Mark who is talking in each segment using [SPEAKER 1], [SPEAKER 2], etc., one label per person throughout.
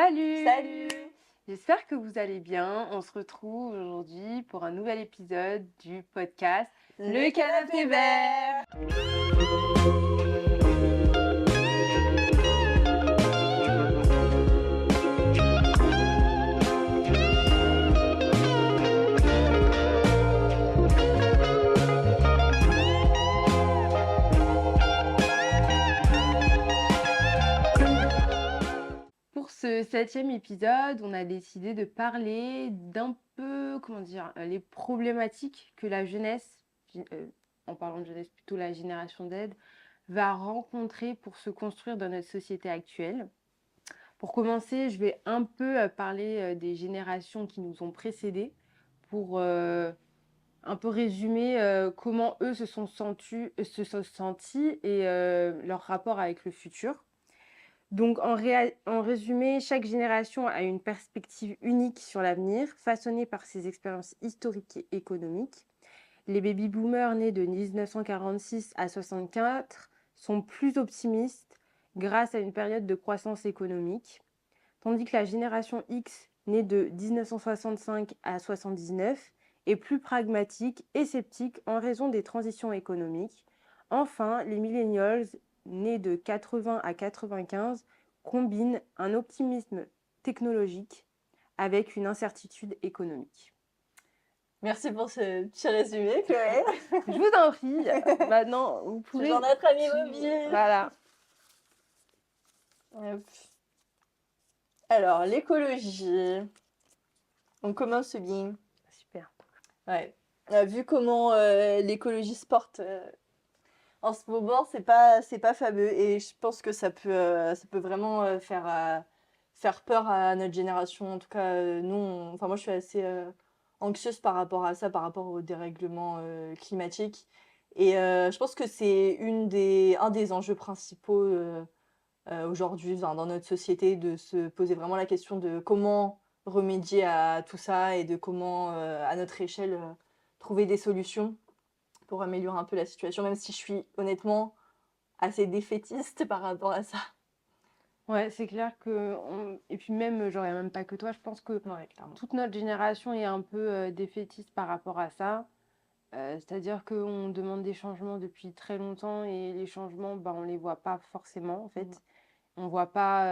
[SPEAKER 1] Salut!
[SPEAKER 2] Salut!
[SPEAKER 1] J'espère que vous allez bien. On se retrouve aujourd'hui pour un nouvel épisode du podcast
[SPEAKER 2] Le canapé vert!
[SPEAKER 1] Pour ce 7e épisode, on a décidé de parler d'un peu, les problématiques que la jeunesse, en parlant de jeunesse plutôt la génération Z, va rencontrer pour se construire dans notre société actuelle. Pour commencer, je vais un peu parler des générations qui nous ont précédées pour un peu résumer comment eux se sont sentis et leur rapport avec le futur. Donc en résumé, chaque génération a une perspective unique sur l'avenir, façonnée par ses expériences historiques et économiques. Les baby-boomers nés de 1946 à 64 sont plus optimistes grâce à une période de croissance économique, tandis que la génération X, née de 1965 à 79, est plus pragmatique et sceptique en raison des transitions économiques. Enfin, les millennials, nés de 80 à 95, combinent un optimisme technologique avec une incertitude économique.
[SPEAKER 2] Merci pour ce petit résumé, Chloé.
[SPEAKER 1] Je vous en prie, maintenant vous
[SPEAKER 2] C'est
[SPEAKER 1] pourrez...
[SPEAKER 2] genre notre ami mobile.
[SPEAKER 1] Voilà.
[SPEAKER 2] Hop. Alors, l'écologie. On commence bien.
[SPEAKER 1] Super.
[SPEAKER 2] Ouais. On a vu comment l'écologie se porte en ce moment, c'est pas fameux. Et je pense que ça peut vraiment faire peur à notre génération. En tout cas, enfin, moi, je suis assez anxieuse par rapport à ça, par rapport au dérèglement climatique. Et je pense que c'est un des enjeux principaux aujourd'hui dans notre société, de se poser vraiment la question de comment remédier à tout ça et de comment, à notre échelle, trouver des solutions pour améliorer un peu la situation, même si je suis honnêtement assez défaitiste par rapport à ça.
[SPEAKER 1] Ouais, c'est clair et puis même, genre, il y a même pas que toi, je pense que
[SPEAKER 2] Ouais, clairement.
[SPEAKER 1] toute notre génération est un peu défaitiste par rapport à ça. C'est-à-dire qu'on demande des changements depuis très longtemps et les changements, bah, on les voit pas forcément, en fait. On voit pas,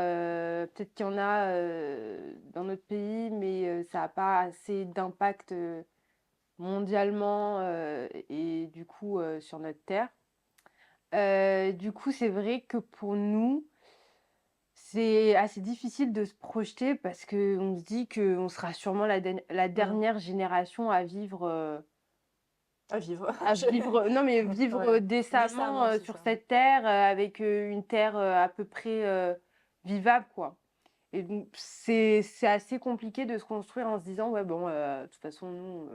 [SPEAKER 1] peut-être qu'il y en a dans notre pays, mais ça a pas assez d'impact mondialement et du coup sur notre terre. Du coup, c'est vrai que pour nous, c'est assez difficile de se projeter parce qu'on se dit qu'on sera sûrement la dernière génération à vivre,
[SPEAKER 2] À vivre.
[SPEAKER 1] non mais vivre
[SPEAKER 2] Ouais.
[SPEAKER 1] décemment
[SPEAKER 2] Décemment, c'est
[SPEAKER 1] sur
[SPEAKER 2] ça.
[SPEAKER 1] cette terre avec une terre à peu près vivable, quoi. Et donc c'est assez compliqué de se construire en se disant ouais bon de toute façon nous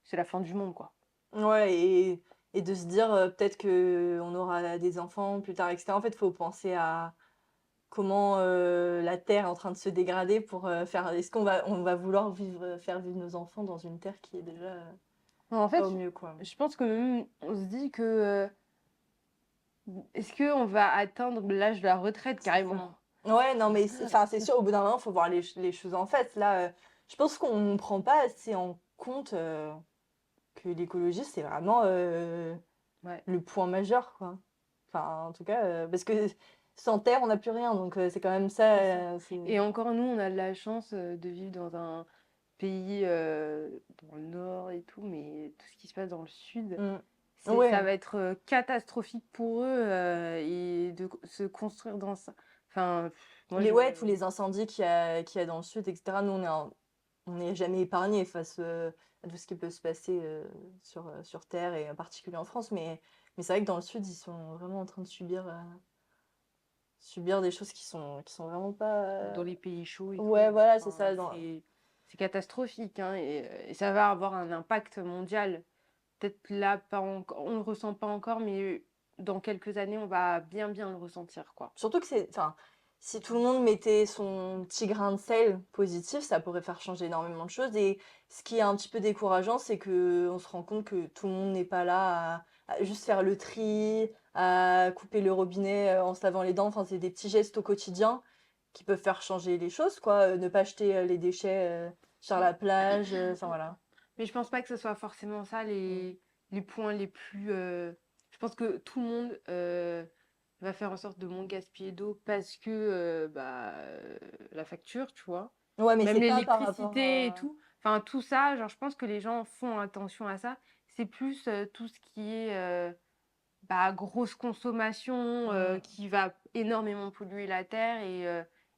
[SPEAKER 1] c'est la fin du monde, quoi.
[SPEAKER 2] Ouais, et de se dire peut-être que on aura des enfants plus tard, etc. En fait, il faut penser à comment la Terre est en train de se dégrader pour faire. Est-ce on va vouloir faire vivre nos enfants dans une Terre qui est déjà
[SPEAKER 1] En
[SPEAKER 2] pas
[SPEAKER 1] fait
[SPEAKER 2] au mieux, quoi.
[SPEAKER 1] je pense que même on se dit que est-ce que on va atteindre l'âge de la retraite carrément?
[SPEAKER 2] Ouais, non, mais enfin, c'est sûr, au bout d'un moment, il faut voir les choses en fait. Là, je pense qu'on ne prend pas assez en compte que l'écologie, c'est vraiment
[SPEAKER 1] Ouais.
[SPEAKER 2] le point majeur, quoi. Enfin, en tout cas, parce que sans terre, on n'a plus rien, donc c'est quand même ça.
[SPEAKER 1] Et encore nous on a de la chance de vivre dans un pays dans le nord et tout, mais tout ce qui se passe dans le sud,
[SPEAKER 2] Mm.
[SPEAKER 1] ça
[SPEAKER 2] Ouais,
[SPEAKER 1] va être catastrophique pour eux et de se construire dans ça. Enfin, moi je...
[SPEAKER 2] ouais, tous les incendies qu'il y a dans le sud, etc. Nous, on n'est jamais épargné face à tout ce qui peut se passer sur Terre et en particulier en France. Mais c'est vrai que dans le sud, ils sont vraiment en train de subir des choses qui sont vraiment pas.
[SPEAKER 1] Dans les pays chauds et tout.
[SPEAKER 2] Ouais, voilà, c'est
[SPEAKER 1] Enfin,
[SPEAKER 2] ça.
[SPEAKER 1] c'est catastrophique, hein, et ça va avoir un impact mondial. Peut-être là, pas encore, on ne le ressent pas encore, mais dans quelques années, on va bien le ressentir, quoi.
[SPEAKER 2] Surtout que enfin, si tout le monde mettait son petit grain de sel positif, ça pourrait faire changer énormément de choses. Et ce qui est un petit peu décourageant, c'est que on se rend compte que tout le monde n'est pas là à juste faire le tri, à couper le robinet en se lavant les dents. Enfin, c'est des petits gestes au quotidien qui peuvent faire changer les choses, quoi. Ne pas jeter les déchets sur la plage, enfin voilà.
[SPEAKER 1] Mais je pense pas que ce soit forcément ça
[SPEAKER 2] Mm.
[SPEAKER 1] les points les plus. Je pense que tout le monde va faire en sorte de moins gaspiller d'eau parce que la facture, tu vois.
[SPEAKER 2] Ouais, mais
[SPEAKER 1] Même
[SPEAKER 2] c'est pas par rapport
[SPEAKER 1] l'électricité et
[SPEAKER 2] à...
[SPEAKER 1] tout. Enfin, tout ça, genre, je pense que les gens font attention à ça. C'est plus tout ce qui est grosse consommation
[SPEAKER 2] Mm.
[SPEAKER 1] qui va énormément polluer la terre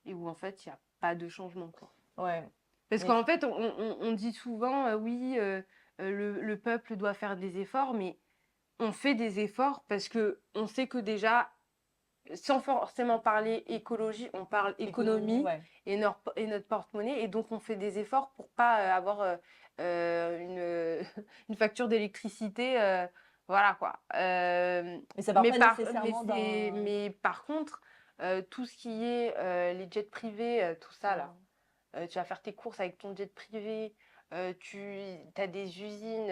[SPEAKER 1] et où en fait, il n'y a pas de changement, quoi.
[SPEAKER 2] Ouais.
[SPEAKER 1] Parce
[SPEAKER 2] Mais
[SPEAKER 1] qu'en fait, on dit souvent, oui, le peuple doit faire des efforts, mais on fait des efforts parce que on sait que déjà, sans forcément parler écologie, on parle
[SPEAKER 2] économie,
[SPEAKER 1] économie
[SPEAKER 2] ouais.
[SPEAKER 1] et notre porte-monnaie, et donc on fait des efforts pour pas avoir une facture d'électricité, voilà quoi.
[SPEAKER 2] Mais ça part pas nécessairement
[SPEAKER 1] Mais par contre, tout ce qui est les jets privés, tout ça là.
[SPEAKER 2] Mm.
[SPEAKER 1] Tu vas faire tes courses avec ton jet privé, tu as des usines,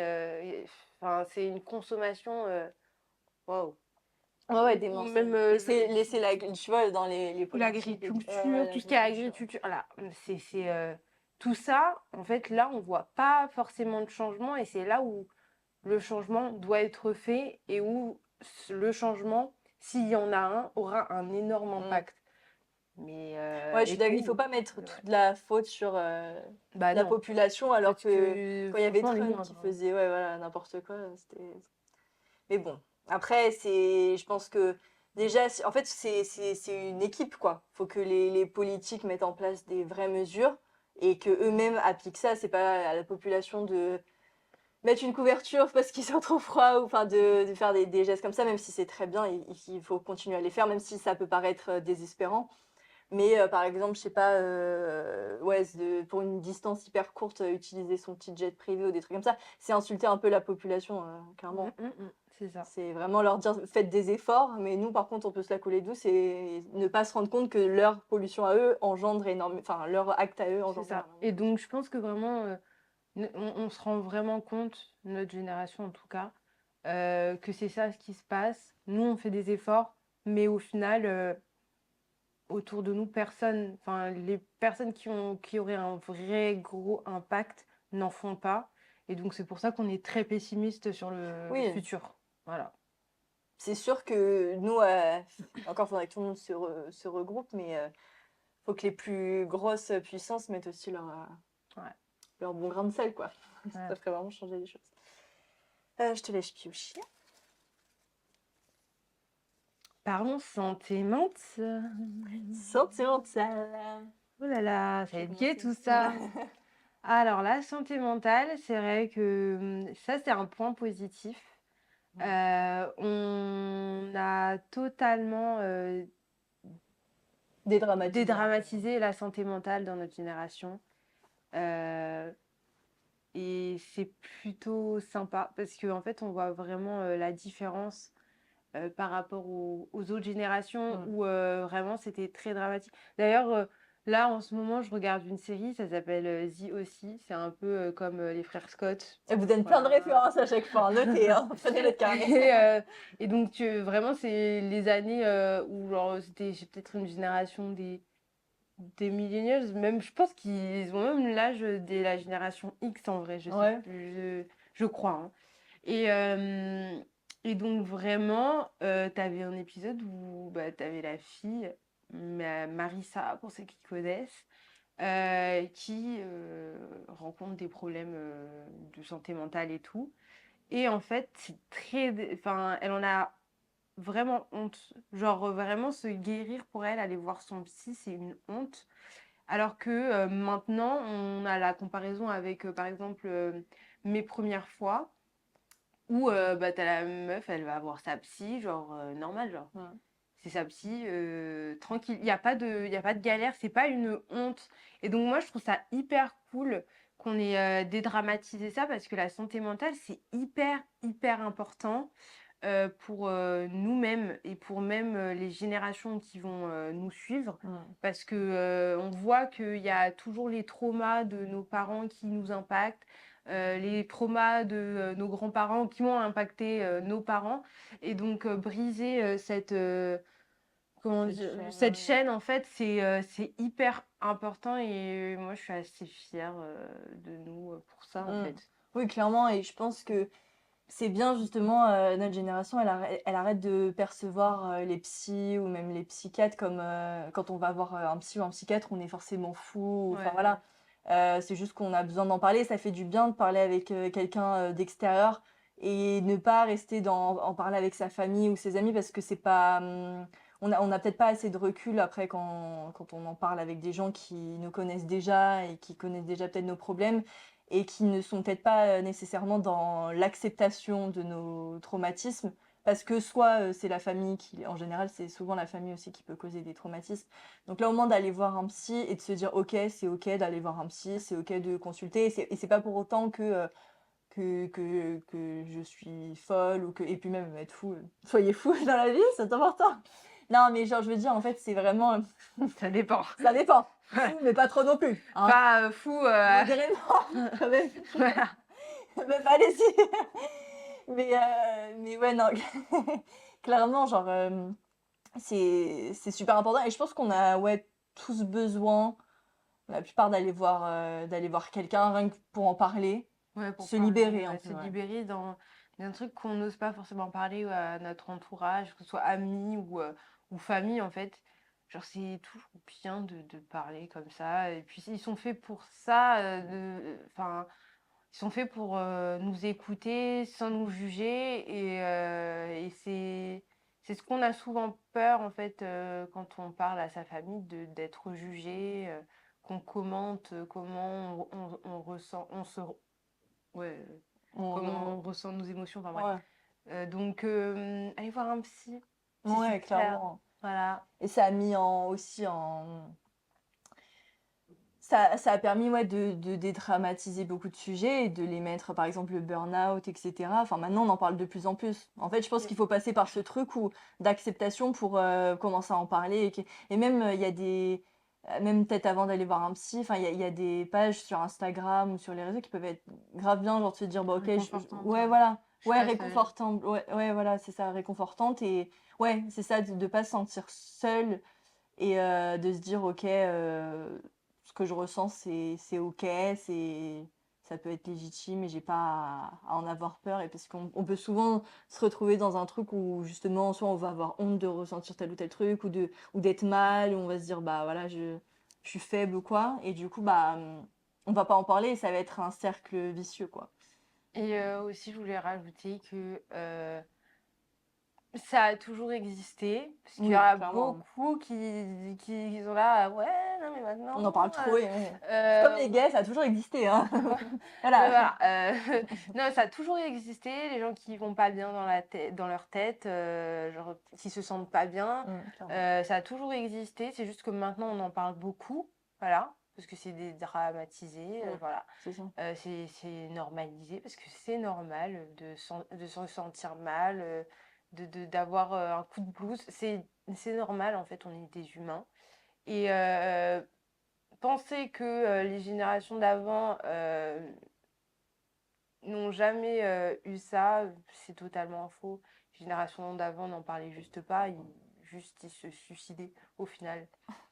[SPEAKER 1] enfin, c'est une consommation, waouh!
[SPEAKER 2] Ouais, ouais,
[SPEAKER 1] Ou
[SPEAKER 2] démentiel.
[SPEAKER 1] même
[SPEAKER 2] Laisser la... Tu vois, dans les politiques... Ouais, ouais,
[SPEAKER 1] l'agriculture, tout ce qui est
[SPEAKER 2] l'agriculture.
[SPEAKER 1] agriculture, voilà, tout ça, en fait, là, on voit pas forcément de changement et c'est là où le changement doit être fait et où le changement, s'il y en a un, aura un énorme
[SPEAKER 2] Mm.
[SPEAKER 1] impact. Mais
[SPEAKER 2] Ouais, je suis
[SPEAKER 1] et
[SPEAKER 2] d'accord. Il faut
[SPEAKER 1] tout,
[SPEAKER 2] pas mettre
[SPEAKER 1] ouais.
[SPEAKER 2] toute la faute sur
[SPEAKER 1] Bah
[SPEAKER 2] la
[SPEAKER 1] non,
[SPEAKER 2] population, alors
[SPEAKER 1] parce
[SPEAKER 2] que
[SPEAKER 1] que
[SPEAKER 2] quand il y avait
[SPEAKER 1] franchement, les
[SPEAKER 2] Trump qui
[SPEAKER 1] moindres, hein.
[SPEAKER 2] faisait ouais, voilà, n'importe quoi, c'était... Mais bon, après, je pense que déjà, en fait, c'est une équipe, quoi. Faut que les politiques mettent en place des vraies mesures et que eux-mêmes appliquent ça. C'est pas à la population de mettre une couverture parce qu'ils sont trop froids ou enfin de faire des gestes comme ça, même si c'est très bien, il faut continuer à les faire, même si ça peut paraître désespérant. Mais par exemple, je sais pas, ouais, pour une distance hyper courte, utiliser son petit jet privé ou des trucs comme ça, c'est insulter un peu la population, clairement.
[SPEAKER 1] C'est ça.
[SPEAKER 2] C'est vraiment leur dire faites des efforts, mais nous par contre on peut se la couler douce et ne pas se rendre compte que leur pollution à eux engendre énormément, enfin leur acte à eux
[SPEAKER 1] C'est
[SPEAKER 2] engendre
[SPEAKER 1] ça.
[SPEAKER 2] énormément.
[SPEAKER 1] Et donc, je pense que vraiment, on se rend vraiment compte, notre génération en tout cas, que c'est ça ce qui se passe. Nous, on fait des efforts, mais au final, autour de nous, personne, enfin, les personnes qui auraient un vrai gros impact n'en font pas. Et donc, c'est pour ça qu'on est très pessimiste sur le
[SPEAKER 2] Oui,
[SPEAKER 1] futur. Voilà.
[SPEAKER 2] c'est sûr que nous, encore faudrait que tout le monde se regroupe, mais faut que les plus grosses puissances mettent aussi
[SPEAKER 1] Ouais.
[SPEAKER 2] leur bon grain de sel, quoi.
[SPEAKER 1] Ouais.
[SPEAKER 2] Ça ferait vraiment changer les choses. Je te laisse piocher.
[SPEAKER 1] Parlons santé mentale.
[SPEAKER 2] Sentimental.
[SPEAKER 1] Oh là là, ça
[SPEAKER 2] Je
[SPEAKER 1] va
[SPEAKER 2] vais
[SPEAKER 1] être gai
[SPEAKER 2] commencer.
[SPEAKER 1] tout ça. Alors, la santé mentale, c'est vrai que ça, c'est un point positif. On a totalement
[SPEAKER 2] Dédramatiser un peu.
[SPEAKER 1] dédramatisé la santé mentale dans notre génération. Euh, et c'est plutôt sympa parce qu'en fait, on voit vraiment la différence par rapport aux autres générations
[SPEAKER 2] Mm.
[SPEAKER 1] où vraiment c'était très dramatique. D'ailleurs, là en ce moment, je regarde une série, ça s'appelle The aussi. C'est un peu comme les frères Scott.
[SPEAKER 2] Elle vous donne plein de
[SPEAKER 1] Voilà.
[SPEAKER 2] références à chaque fois. Notez, hein. Prenez votre carnet.
[SPEAKER 1] Et, et donc, vraiment, c'est les années où genre, c'était peut-être une génération des millennials. Même, je pense qu'ils ont même l'âge de la génération X en vrai. Je sais
[SPEAKER 2] Ouais.
[SPEAKER 1] plus, je crois, hein. Et, euh, et donc vraiment, t'avais un épisode où bah, t'avais la fille, Marissa, pour ceux qui connaissent, qui rencontre des problèmes de santé mentale et tout. Et en fait, c'est enfin, elle en a vraiment honte. Genre, vraiment, se guérir pour elle, aller voir son psy, c'est une honte. Alors que maintenant, on a la comparaison avec, par exemple, mes premières fois où t'as la meuf, elle va voir sa psy, genre normal, genre.
[SPEAKER 2] Mm.
[SPEAKER 1] C'est sa psy, tranquille. Il y a pas de galère, c'est pas une honte. Et donc moi, je trouve ça hyper cool qu'on ait dédramatisé ça parce que la santé mentale, c'est hyper, hyper important pour nous-mêmes et pour même les générations qui vont nous suivre.
[SPEAKER 2] Mm.
[SPEAKER 1] Parce que on voit qu'il y a toujours les traumas de nos parents qui nous impactent, les traumas de nos grands-parents qui ont impacté nos parents. Et donc briser cette comment
[SPEAKER 2] cette
[SPEAKER 1] dire?
[SPEAKER 2] chaîne,
[SPEAKER 1] Cette chaîne, en fait, c'est hyper important et moi, je suis assez fière, de nous, pour ça, en
[SPEAKER 2] Mmh.
[SPEAKER 1] fait.
[SPEAKER 2] Oui, clairement et je pense que c'est bien justement, notre génération, elle arrête de percevoir, les psys ou même les psychiatres comme, quand on va voir, un psy ou un psychiatre, on est forcément fou, enfin
[SPEAKER 1] Ouais,
[SPEAKER 2] voilà. C'est juste qu'on a besoin d'en parler. Ça fait du bien de parler avec, quelqu'un, d'extérieur et ne pas rester dans en parler avec sa famille ou ses amis parce que c'est pas, on a peut-être pas assez de recul après quand on en parle avec des gens qui nous connaissent déjà et qui connaissent déjà peut-être nos problèmes et qui ne sont peut-être pas, nécessairement dans l'acceptation de nos traumatismes. Parce que soit, c'est la famille qui en général, c'est souvent la famille aussi qui peut causer des traumatismes. Donc là, au moins d'aller voir un psy et de se dire: «OK, c'est OK d'aller voir un psy, c'est OK de consulter» et c'est pas pour autant que je suis folle ou que et puis même être fou, soyez fous dans la vie, c'est important. Non, mais genre, je veux dire, en fait, c'est vraiment,
[SPEAKER 1] ça dépend.
[SPEAKER 2] ça dépend.
[SPEAKER 1] Ouais,
[SPEAKER 2] Fou, mais pas trop non plus, hein.
[SPEAKER 1] pas, fou,
[SPEAKER 2] Modérément, quand même.
[SPEAKER 1] voilà.
[SPEAKER 2] Mais allez-y. Mais ouais, non, clairement, genre, c'est super important et je pense qu'on a, ouais, tous besoin, la plupart, d'aller voir quelqu'un, rien que pour en parler,
[SPEAKER 1] Ouais, pour
[SPEAKER 2] se
[SPEAKER 1] parler,
[SPEAKER 2] libérer un
[SPEAKER 1] ouais,
[SPEAKER 2] peu,
[SPEAKER 1] se
[SPEAKER 2] ouais.
[SPEAKER 1] libérer d'un truc qu'on n'ose pas forcément parler à notre entourage, que ce soit amis ou famille, en fait. Genre, c'est toujours bien de parler comme ça. Et puis, ils sont faits pour ça, enfin, ils sont faits pour nous écouter sans nous juger. Et c'est ce qu'on a souvent peur, en fait, quand on parle à sa famille, d'être jugé, qu'on commente comment on ressent, ouais, comment
[SPEAKER 2] On
[SPEAKER 1] on ressent nos émotions, enfin bref.
[SPEAKER 2] Ouais,
[SPEAKER 1] Donc aller voir un psy, c'est
[SPEAKER 2] ouais,
[SPEAKER 1] super.
[SPEAKER 2] clairement
[SPEAKER 1] Voilà.
[SPEAKER 2] et ça a mis en aussi en ça a permis, ouais, de dédramatiser beaucoup de sujets et de les mettre, par exemple, le burn-out et cetera. Enfin, maintenant, on en parle de plus en plus. En fait, je pense
[SPEAKER 1] Mmh.
[SPEAKER 2] qu'il faut passer par ce truc où d'acceptation pour, commencer à en parler et même, il y a des même peut-être avant d'aller voir un psy, enfin, il y a des pages sur Instagram ou sur les réseaux qui peuvent être grave bien, genre de se dire: «Bah, OK,
[SPEAKER 1] Réconfortante,
[SPEAKER 2] ouais,
[SPEAKER 1] ouais.
[SPEAKER 2] voilà».
[SPEAKER 1] Je sais
[SPEAKER 2] Ouais,
[SPEAKER 1] pas,
[SPEAKER 2] réconfortant, ouais, ouais, voilà, c'est ça, réconfortante et ouais, c'est ça, de pas se sentir seul et de se dire: «OK, ce que je ressens, c'est OK, c'est ça peut être légitime et j'ai pas à en avoir peur» et parce qu'on peut souvent se retrouver dans un truc où justement, soit on va avoir honte de ressentir tel ou tel truc ou d'être mal, ou on va se dire: «Bah, voilà, je suis faible» ou quoi et du coup, bah, on va pas en parler et ça va être un cercle vicieux, quoi.
[SPEAKER 1] et aussi je voulais rajouter que, ça a toujours existé, parce qu'il y en
[SPEAKER 2] Oui,
[SPEAKER 1] a
[SPEAKER 2] clairement.
[SPEAKER 1] beaucoup qui sont là: «Ouais, non mais
[SPEAKER 2] On en
[SPEAKER 1] maintenant,
[SPEAKER 2] parle trop et ouais. C'est comme les
[SPEAKER 1] heu»
[SPEAKER 2] gays, ça a toujours existé, hein.
[SPEAKER 1] Ouais,
[SPEAKER 2] Voilà.
[SPEAKER 1] voilà, non, ça a toujours existé, les gens qui vont pas bien dans leur tête, genre qui se sentent pas bien,
[SPEAKER 2] Clairement.
[SPEAKER 1] ça a toujours existé. C'est juste que maintenant on en parle beaucoup, voilà, parce que c'est dédramatisé,
[SPEAKER 2] Mmh.
[SPEAKER 1] voilà.
[SPEAKER 2] C'est ça.
[SPEAKER 1] C'est normalisé parce que c'est normal de se sentir mal, d'avoir, un coup de blues. C'est normal en fait, on est des humains et penser que, les générations d'avant, n'ont jamais, eu ça, c'est totalement faux. Génération d'avant n'en parlait juste pas, ils se suicidaient au final.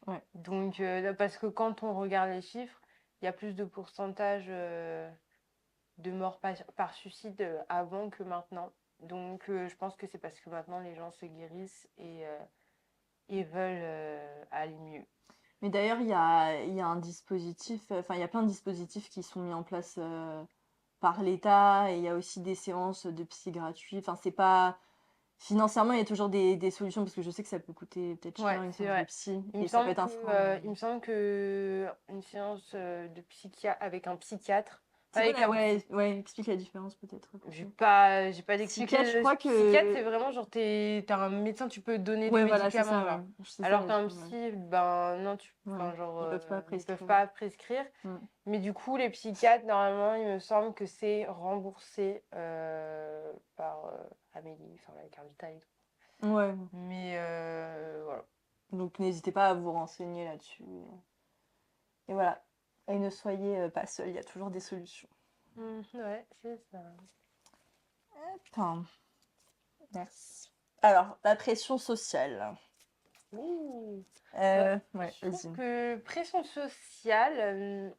[SPEAKER 2] Ouais.
[SPEAKER 1] Donc parce que quand on regarde les chiffres, il y a plus de pourcentage, de morts par suicide, avant que maintenant. Donc je pense que c'est parce que maintenant les gens se guérissent et veulent, aller mieux.
[SPEAKER 2] Mais d'ailleurs, il y a un dispositif, enfin, il y a plein de dispositifs qui sont mis en place par l'État et il y a aussi des séances de psy gratuits. Enfin, c'est pas. Financièrement, il y a toujours des solutions parce que je sais que ça peut coûter peut-être
[SPEAKER 1] Ouais,
[SPEAKER 2] cher une
[SPEAKER 1] c'est
[SPEAKER 2] séance de
[SPEAKER 1] vrai.
[SPEAKER 2] psy et ça peut être un frein, mais.
[SPEAKER 1] Il me semble que une séance, de avec un psychiatre,
[SPEAKER 2] C'est quoi
[SPEAKER 1] avec
[SPEAKER 2] la.
[SPEAKER 1] un
[SPEAKER 2] Ouais, ouais, explique la différence peut-être pour ceux.
[SPEAKER 1] j'ai pas
[SPEAKER 2] Psychiatre, je
[SPEAKER 1] d'expliquer.
[SPEAKER 2] crois
[SPEAKER 1] Psychiatre, c'est
[SPEAKER 2] que.
[SPEAKER 1] vraiment genre t'as un médecin, tu peux donner des
[SPEAKER 2] Ouais, voilà, c'est
[SPEAKER 1] médicaments,
[SPEAKER 2] ça,
[SPEAKER 1] genre.
[SPEAKER 2] ouais. C'est ça,
[SPEAKER 1] Alors
[SPEAKER 2] la
[SPEAKER 1] qu'un
[SPEAKER 2] différence.
[SPEAKER 1] psy, ben non,
[SPEAKER 2] Ouais.
[SPEAKER 1] enfin genre,
[SPEAKER 2] Ils peuvent pas
[SPEAKER 1] ils peuvent
[SPEAKER 2] prescrire.
[SPEAKER 1] pas prescrire.
[SPEAKER 2] Mm.
[SPEAKER 1] Mais du coup, les psychiatres, normalement, il me semble que c'est remboursé, par, Amélie, enfin avec un Vita et tout.
[SPEAKER 2] Ouais.
[SPEAKER 1] Mais voilà.
[SPEAKER 2] Donc n'hésitez pas à vous renseigner là-dessus. Et voilà. Et ne soyez pas seul, il y a toujours des solutions.
[SPEAKER 1] Ouais, c'est ça.
[SPEAKER 2] Putain, merci. Alors, la pression sociale.
[SPEAKER 1] Ouh.
[SPEAKER 2] Ouais,
[SPEAKER 1] Je trouve
[SPEAKER 2] vas-y.
[SPEAKER 1] que pression sociale,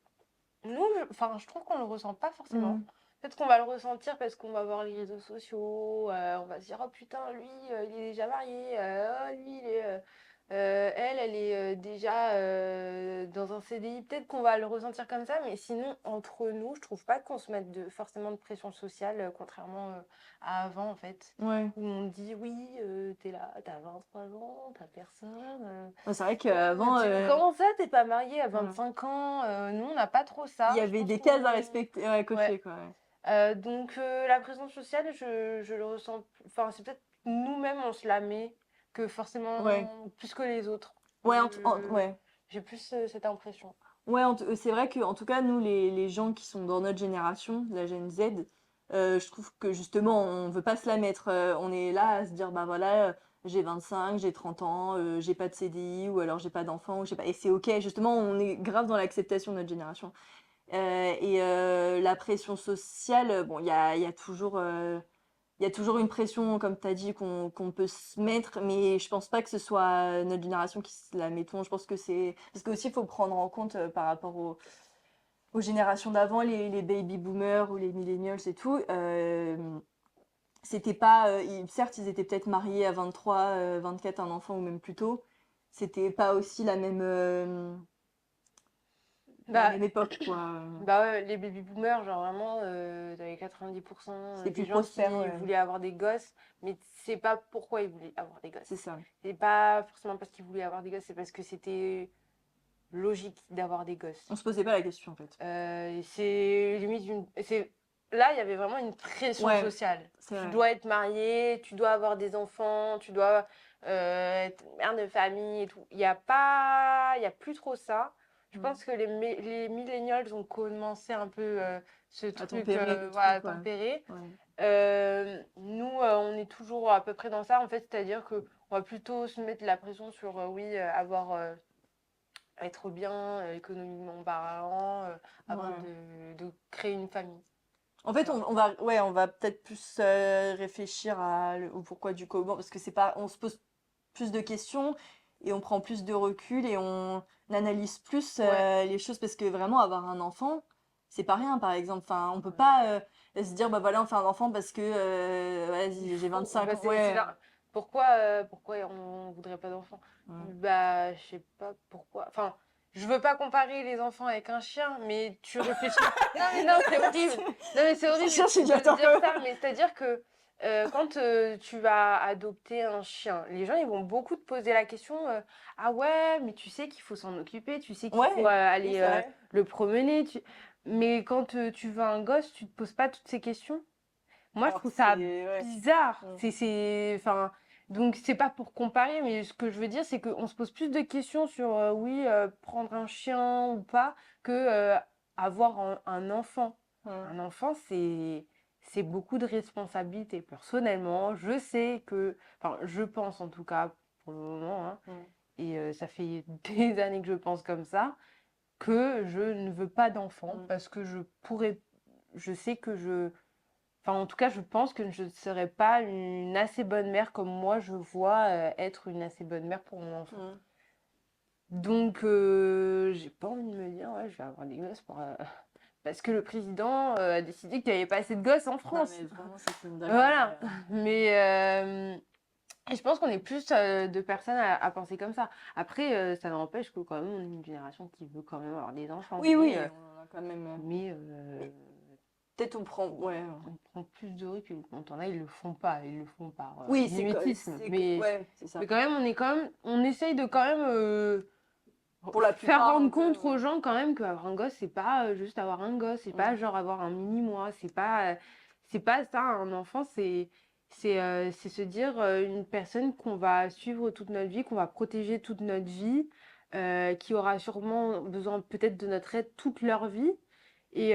[SPEAKER 1] nous, enfin, je trouve qu'on le ressent pas forcément.
[SPEAKER 2] Mm.
[SPEAKER 1] Peut-être qu'on va le ressentir parce qu'on va voir les réseaux sociaux, on va se dire, oh putain, lui, il est déjà marié, oh, lui, elle est déjà dans un CDI. Peut-être qu'on va le ressentir comme ça, mais sinon, entre nous, je trouve pas qu'on se mette forcément de pression sociale, contrairement à avant, en fait,
[SPEAKER 2] Ouais.
[SPEAKER 1] où on dit, oui, t'es là, t'as 23 ans, t'as personne.
[SPEAKER 2] Ouais, c'est vrai
[SPEAKER 1] Ouais,
[SPEAKER 2] qu'avant,
[SPEAKER 1] comment ça, t'es pas mariée à
[SPEAKER 2] voilà.
[SPEAKER 1] 25 ans? Nous, on n'a pas trop
[SPEAKER 2] Il
[SPEAKER 1] ça.
[SPEAKER 2] y
[SPEAKER 1] Je
[SPEAKER 2] avait
[SPEAKER 1] pense
[SPEAKER 2] des cases à
[SPEAKER 1] qu'on...
[SPEAKER 2] respecter, ouais,
[SPEAKER 1] Ouais.
[SPEAKER 2] cocher, quoi. Ouais.
[SPEAKER 1] Donc, la présence sociale, je le ressens... Enfin, c'est peut-être nous-mêmes, on se la met que
[SPEAKER 2] Ouais.
[SPEAKER 1] forcément plus que les autres.
[SPEAKER 2] Ouais,
[SPEAKER 1] Je-
[SPEAKER 2] ouais.
[SPEAKER 1] J'ai plus cette impression.
[SPEAKER 2] Ouais, c'est vrai que en tout cas, nous, les gens qui sont dans notre génération, la Gen Z, je trouve que justement, on veut pas se la mettre. On est là à se dire, bah voilà, j'ai 25, j'ai 30 ans, j'ai pas de CDI, ou alors j'ai pas d'enfant, ou je sais pas. Et c'est ok, justement, on est grave dans l'acceptation de notre génération. La pression sociale, bon, il y a toujours une pression, comme tu as dit, qu'on peut se mettre, mais je pense pas que ce soit notre génération qui se la mettons. Je pense que c'est. Parce qu'aussi, il faut prendre en compte par rapport aux générations d'avant, les baby boomers ou les millennials et tout. C'était pas. Certes, ils étaient peut-être mariés à 23, 24, un enfant ou même plus tôt. C'était pas aussi la
[SPEAKER 1] Bah,
[SPEAKER 2] même époque, quoi.
[SPEAKER 1] bah ouais, les baby boomers, genre vraiment, t'avais 90%
[SPEAKER 2] C'était plus
[SPEAKER 1] des gens
[SPEAKER 2] prospère,
[SPEAKER 1] qui
[SPEAKER 2] ouais.
[SPEAKER 1] voulaient avoir des gosses, mais c'est pas pourquoi ils voulaient avoir des
[SPEAKER 2] C'est
[SPEAKER 1] gosses.
[SPEAKER 2] ça.
[SPEAKER 1] C'est pas forcément parce qu'ils voulaient avoir des gosses, c'est parce que c'était logique d'avoir des
[SPEAKER 2] On
[SPEAKER 1] gosses.
[SPEAKER 2] se posait pas la question, en fait.
[SPEAKER 1] C'est limite Là, il y avait vraiment une pression
[SPEAKER 2] Ouais,
[SPEAKER 1] sociale.
[SPEAKER 2] c'est
[SPEAKER 1] Tu
[SPEAKER 2] vrai.
[SPEAKER 1] dois être marié, tu dois avoir des enfants, tu dois être mère de famille et tout. Il y a plus trop ça. Je
[SPEAKER 2] Mm.
[SPEAKER 1] pense que les millennials ont commencé un peu ce
[SPEAKER 2] À
[SPEAKER 1] truc,
[SPEAKER 2] tempérer le
[SPEAKER 1] voilà,
[SPEAKER 2] truc, ouais.
[SPEAKER 1] tempéré.
[SPEAKER 2] Ouais.
[SPEAKER 1] Nous, on est toujours à peu près dans ça, en fait, c'est-à-dire que on va plutôt se mettre la pression sur, oui, être bien économiquement parlant, avant
[SPEAKER 2] Ouais.
[SPEAKER 1] de créer une famille.
[SPEAKER 2] En
[SPEAKER 1] Tu
[SPEAKER 2] fait,
[SPEAKER 1] vois.
[SPEAKER 2] on va peut-être plus réfléchir au pourquoi du comment, parce que c'est pas, on se pose plus de questions et on prend plus de recul et on analyse plus
[SPEAKER 1] Ouais.
[SPEAKER 2] les choses, parce que vraiment avoir un enfant, c'est pas rien, par exemple. Enfin, on peut
[SPEAKER 1] Ouais.
[SPEAKER 2] pas se dire, bah voilà, on fait un enfant parce que,
[SPEAKER 1] Il
[SPEAKER 2] vas-y, j'ai
[SPEAKER 1] faut.
[SPEAKER 2] 25
[SPEAKER 1] Bah,
[SPEAKER 2] ans. Ouais.
[SPEAKER 1] pourquoi on voudrait pas d'enfants?
[SPEAKER 2] Mm.
[SPEAKER 1] Bah, je sais pas pourquoi. Enfin, je veux pas comparer les enfants avec un chien, mais tu réfléchis. Non, mais non, c'est horrible. Non, mais c'est
[SPEAKER 2] Ça
[SPEAKER 1] horrible
[SPEAKER 2] cherche une
[SPEAKER 1] de se dire
[SPEAKER 2] quand
[SPEAKER 1] ça,
[SPEAKER 2] même.
[SPEAKER 1] mais c'est-à-dire que quand tu vas adopter un chien, les gens ils vont beaucoup te poser la question, ah ouais, mais tu sais qu'il faut s'en occuper, tu sais qu'il faut
[SPEAKER 2] Ouais, oui,
[SPEAKER 1] aller
[SPEAKER 2] c'est vrai.
[SPEAKER 1] le promener. Mais quand tu veux un gosse, tu te poses pas toutes ces questions. Moi, je
[SPEAKER 2] Alors que
[SPEAKER 1] trouve ça
[SPEAKER 2] c'est, ouais.
[SPEAKER 1] bizarre.
[SPEAKER 2] Mm.
[SPEAKER 1] Enfin, donc c'est pas pour comparer, mais ce que je veux dire, c'est qu'on se pose plus de questions sur, oui, prendre un chien ou pas, que avoir un enfant.
[SPEAKER 2] Mm.
[SPEAKER 1] Un enfant, c'est beaucoup de responsabilités. Personnellement, je sais que, enfin, je pense en tout cas pour le moment, hein,
[SPEAKER 2] Mm.
[SPEAKER 1] et ça fait des années que je pense comme ça, que je ne veux pas d'enfant
[SPEAKER 2] Mm.
[SPEAKER 1] parce que je sais que enfin, en tout cas, je pense que je ne serais pas une assez bonne mère comme moi je vois être une assez bonne mère pour mon enfant.
[SPEAKER 2] Mm.
[SPEAKER 1] Donc, j'ai pas envie de me dire, ouais, je vais avoir des gosses parce que le président a décidé qu'il n'y avait pas assez de gosses en
[SPEAKER 2] Non,
[SPEAKER 1] France.
[SPEAKER 2] mais vraiment, ça, c'est une dinguerie.
[SPEAKER 1] Voilà. Mais et je pense qu'on est plus de personnes à penser comme ça. Après, ça n'empêche que quand même, on est une génération qui veut quand même avoir des enfants.
[SPEAKER 2] Oui, oui, on en a quand même.
[SPEAKER 1] Mais
[SPEAKER 2] Peut-être on prend. Ouais.
[SPEAKER 1] on prend plus de recul. Bon, t'en as, ils le font pas, ils le font par
[SPEAKER 2] Oui,
[SPEAKER 1] mimétisme.
[SPEAKER 2] ouais, c'est ça.
[SPEAKER 1] Mais quand même, on essaye de quand même
[SPEAKER 2] Pour la
[SPEAKER 1] faire
[SPEAKER 2] plupart, un
[SPEAKER 1] rendre
[SPEAKER 2] peu.
[SPEAKER 1] compte aux gens quand même qu'avoir un gosse, c'est pas juste avoir un gosse, c'est pas
[SPEAKER 2] Mm.
[SPEAKER 1] genre avoir un mini-moi, c'est pas ça, un enfant, c'est se dire une personne qu'on va suivre toute notre vie, qu'on va protéger toute notre vie, qui aura sûrement besoin peut-être de notre aide toute leur vie. Et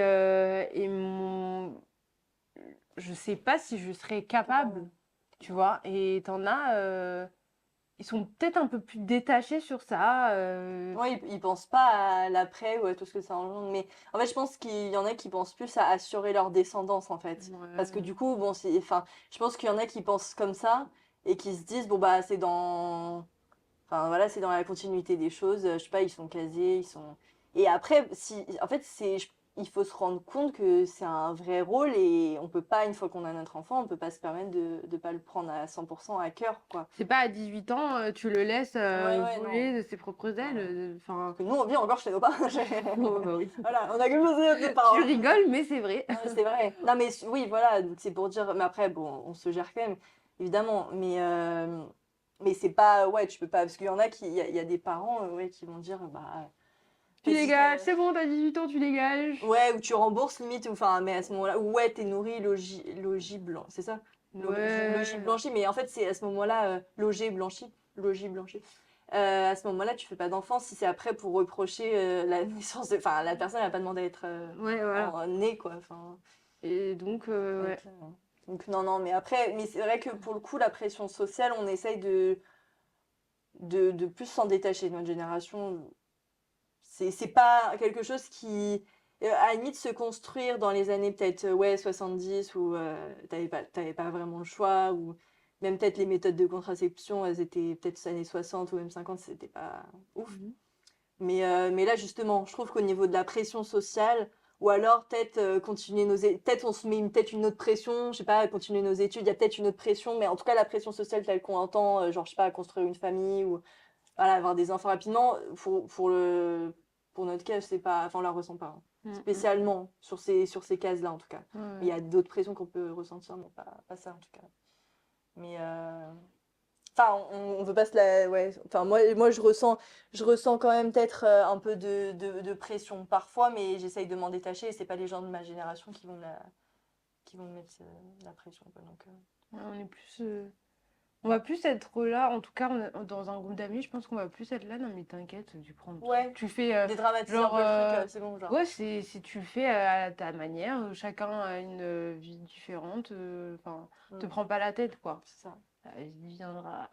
[SPEAKER 1] je sais pas si je serais capable,
[SPEAKER 2] Ouais.
[SPEAKER 1] tu vois. Et t'en as, ils sont peut-être un peu plus détachés sur ça.
[SPEAKER 2] Ouais, ils pensent pas à l'après ou à tout ce que ça engendre. Mais en fait, je pense qu'il y en a qui pensent plus à assurer leur descendance, en fait. Parce que
[SPEAKER 1] Ouais.
[SPEAKER 2] du coup, bon, enfin, je pense qu'il y en a qui pensent comme ça et qui se disent, bon, bah, c'est dans Enfin voilà, c'est dans la continuité des choses. Je sais pas, ils sont casés, ils sont. Et après, si, en fait, il faut se rendre compte que c'est un vrai rôle et on peut pas, une fois qu'on a notre enfant, on peut pas se permettre de pas le prendre à 100% à cœur, quoi.
[SPEAKER 1] C'est pas à 18 ans, tu le laisses
[SPEAKER 2] Ouais, ouais, non.
[SPEAKER 1] voler de ses propres ailes.
[SPEAKER 2] Non.
[SPEAKER 1] Enfin,
[SPEAKER 2] Que nous, on vit encore chez nos parents.
[SPEAKER 1] oh, bah oui.
[SPEAKER 2] Voilà, on a que chose de nos
[SPEAKER 1] Tu
[SPEAKER 2] parents.
[SPEAKER 1] rigoles, mais c'est vrai.
[SPEAKER 2] Non, mais c'est vrai. Non, mais oui, voilà, donc c'est pour dire. Mais après, bon, on se gère quand même, évidemment. Mais c'est pas. Ouais, tu peux pas. Parce qu'il y en a qui. Il y a des parents ouais, qui vont dire bah.
[SPEAKER 1] Tu
[SPEAKER 2] Vas-y,
[SPEAKER 1] dégages, c'est bon, t'as 18 ans, tu dégages.
[SPEAKER 2] ouais, ou tu rembourses limite. Enfin, mais à ce moment-là. Ou ouais, t'es nourri, logis blanc. C'est ça? Logis
[SPEAKER 1] Ouais.
[SPEAKER 2] blanchi. Mais en fait, c'est à ce moment-là. Logé blanchi. Logis blanchi. À ce moment-là, tu fais pas d'enfant si c'est après pour reprocher la naissance. Enfin, la personne n'a pas demandé à être
[SPEAKER 1] Ouais, voilà.
[SPEAKER 2] née, quoi. Enfin.
[SPEAKER 1] Et donc, ouais.
[SPEAKER 2] Donc non, non, mais après, mais c'est vrai que pour le coup, la pression sociale, on essaye de plus s'en détacher. Notre génération, c'est pas quelque chose qui, à la limite, se construire dans les années peut-être ouais, 70 où t'avais pas vraiment le choix, ou même peut-être les méthodes de contraception, elles étaient peut-être les années 60 ou même 50, c'était pas ouf.
[SPEAKER 1] Mhm.
[SPEAKER 2] Mais là, justement, je trouve qu'au niveau de la pression sociale, ou alors peut-être continuer peut-être on se met peut-être une autre pression, je sais pas, continuer nos études, il y a peut-être une autre pression, mais en tout cas, la pression sociale telle qu'on entend, genre, je sais pas, construire une famille ou voilà, avoir des enfants rapidement, pour notre cas, c'est pas, enfin, on la ressent pas, hein.
[SPEAKER 1] Mhm.
[SPEAKER 2] Spécialement sur ces cases-là, en tout cas.
[SPEAKER 1] Ouais,
[SPEAKER 2] Mais il y
[SPEAKER 1] ouais.
[SPEAKER 2] a d'autres pressions qu'on peut ressentir, mais pas ça, en tout cas. Mais enfin, on veut pas se la. Ouais. Enfin, moi je ressens quand même peut-être un peu de pression parfois, mais j'essaye de m'en détacher et c'est pas les gens de ma génération qui vont me mettre la pression, quoi. Donc,
[SPEAKER 1] Ouais, on est plus. On va plus être là, en tout cas dans un groupe d'amis, je pense qu'on va plus être là. Non, mais t'inquiète, tu prends.
[SPEAKER 2] ouais,
[SPEAKER 1] Tu fais
[SPEAKER 2] dédramatiser un
[SPEAKER 1] genre.
[SPEAKER 2] peu le truc, c'est bon, genre.
[SPEAKER 1] Ouais, si tu le fais à ta manière, chacun a une vie différente. Enfin, te
[SPEAKER 2] Mm,
[SPEAKER 1] prends pas la tête, quoi.
[SPEAKER 2] c'est ça.
[SPEAKER 1] Il viendra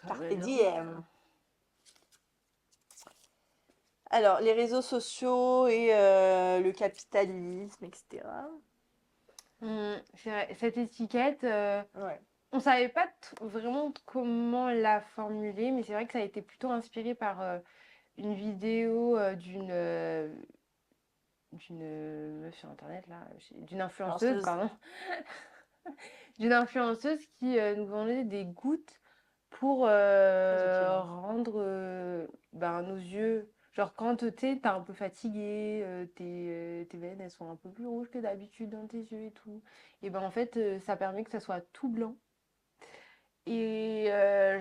[SPEAKER 1] quand
[SPEAKER 2] Carpe
[SPEAKER 1] il
[SPEAKER 2] diem.
[SPEAKER 1] viendra.
[SPEAKER 2] Alors, les réseaux sociaux et le capitalisme, etc.
[SPEAKER 1] C'est vrai, cette étiquette,
[SPEAKER 2] Ouais.
[SPEAKER 1] on savait pas vraiment comment la formuler, mais c'est vrai que ça a été plutôt inspiré par une vidéo d'une meuf sur internet là, d'une influenceuse,
[SPEAKER 2] Danseuse.
[SPEAKER 1] pardon, d'une influenceuse qui nous vendait des gouttes pour
[SPEAKER 2] Très utile, hein.
[SPEAKER 1] rendre ben, nos yeux. Genre quand t'es un peu fatigué, tes veines elles sont un peu plus rouges que d'habitude dans tes yeux et tout. Et ben en fait ça permet que ça soit tout blanc. Et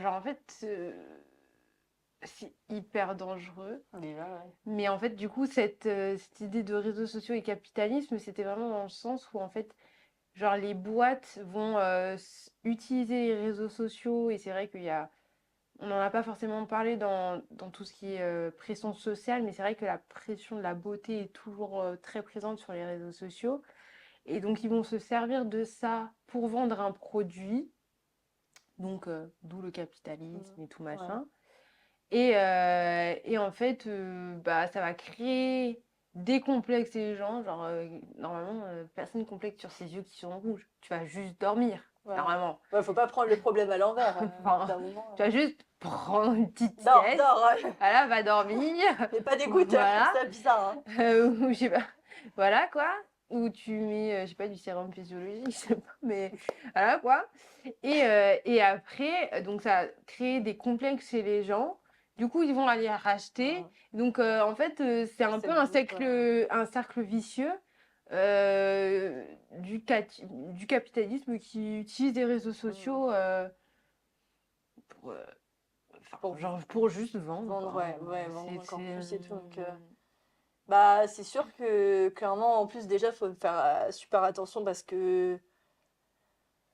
[SPEAKER 1] genre en fait c'est hyper dangereux.
[SPEAKER 2] Déjà, ouais.
[SPEAKER 1] Mais en fait, du coup, cette idée de réseaux sociaux et capitalisme, c'était vraiment dans le sens où, en fait, genre, les boîtes vont utiliser les réseaux sociaux, et c'est vrai qu'il y a. On n'en a pas forcément parlé dans tout ce qui est pression sociale, mais c'est vrai que la pression de la beauté est toujours très présente sur les réseaux sociaux. Et donc, ils vont se servir de ça pour vendre un produit, donc d'où le capitalisme et tout
[SPEAKER 2] Mm, ouais.
[SPEAKER 1] machin. Et en fait, bah, ça va créer des complexes chez les gens. Genre, normalement, personne complexe sur ses yeux qui sont rouges. Tu vas juste dormir,
[SPEAKER 2] Ouais.
[SPEAKER 1] normalement.
[SPEAKER 2] Ouais, faut pas prendre le problème à l'envers, au bout
[SPEAKER 1] Enfin,
[SPEAKER 2] d'un moment.
[SPEAKER 1] tu vas juste prendre une petite
[SPEAKER 2] Dors,
[SPEAKER 1] sieste.
[SPEAKER 2] dors,
[SPEAKER 1] Voilà, va dormir.
[SPEAKER 2] mais pas d'écouteurs,
[SPEAKER 1] Voilà.
[SPEAKER 2] c'est bizarre, hein.
[SPEAKER 1] Ou je sais pas. Voilà, quoi. Ou tu mets, je sais pas, du sérum physiologique, je sais pas, mais voilà, quoi. Et après, donc ça crée des complexes chez les gens. Du coup, ils vont aller racheter.
[SPEAKER 2] Mm.
[SPEAKER 1] Donc, en fait, c'est un peu
[SPEAKER 2] Cette boucle,
[SPEAKER 1] un cercle vicieux du capitalisme qui utilise les réseaux sociaux pour, enfin,
[SPEAKER 2] pour
[SPEAKER 1] genre, pour juste vendre,
[SPEAKER 2] vendre,
[SPEAKER 1] quoi.
[SPEAKER 2] ouais, ouais, vendre encore
[SPEAKER 1] C'est,
[SPEAKER 2] plus et tout. Donc, bah, c'est sûr que, clairement, en plus, déjà, faut faire super attention parce que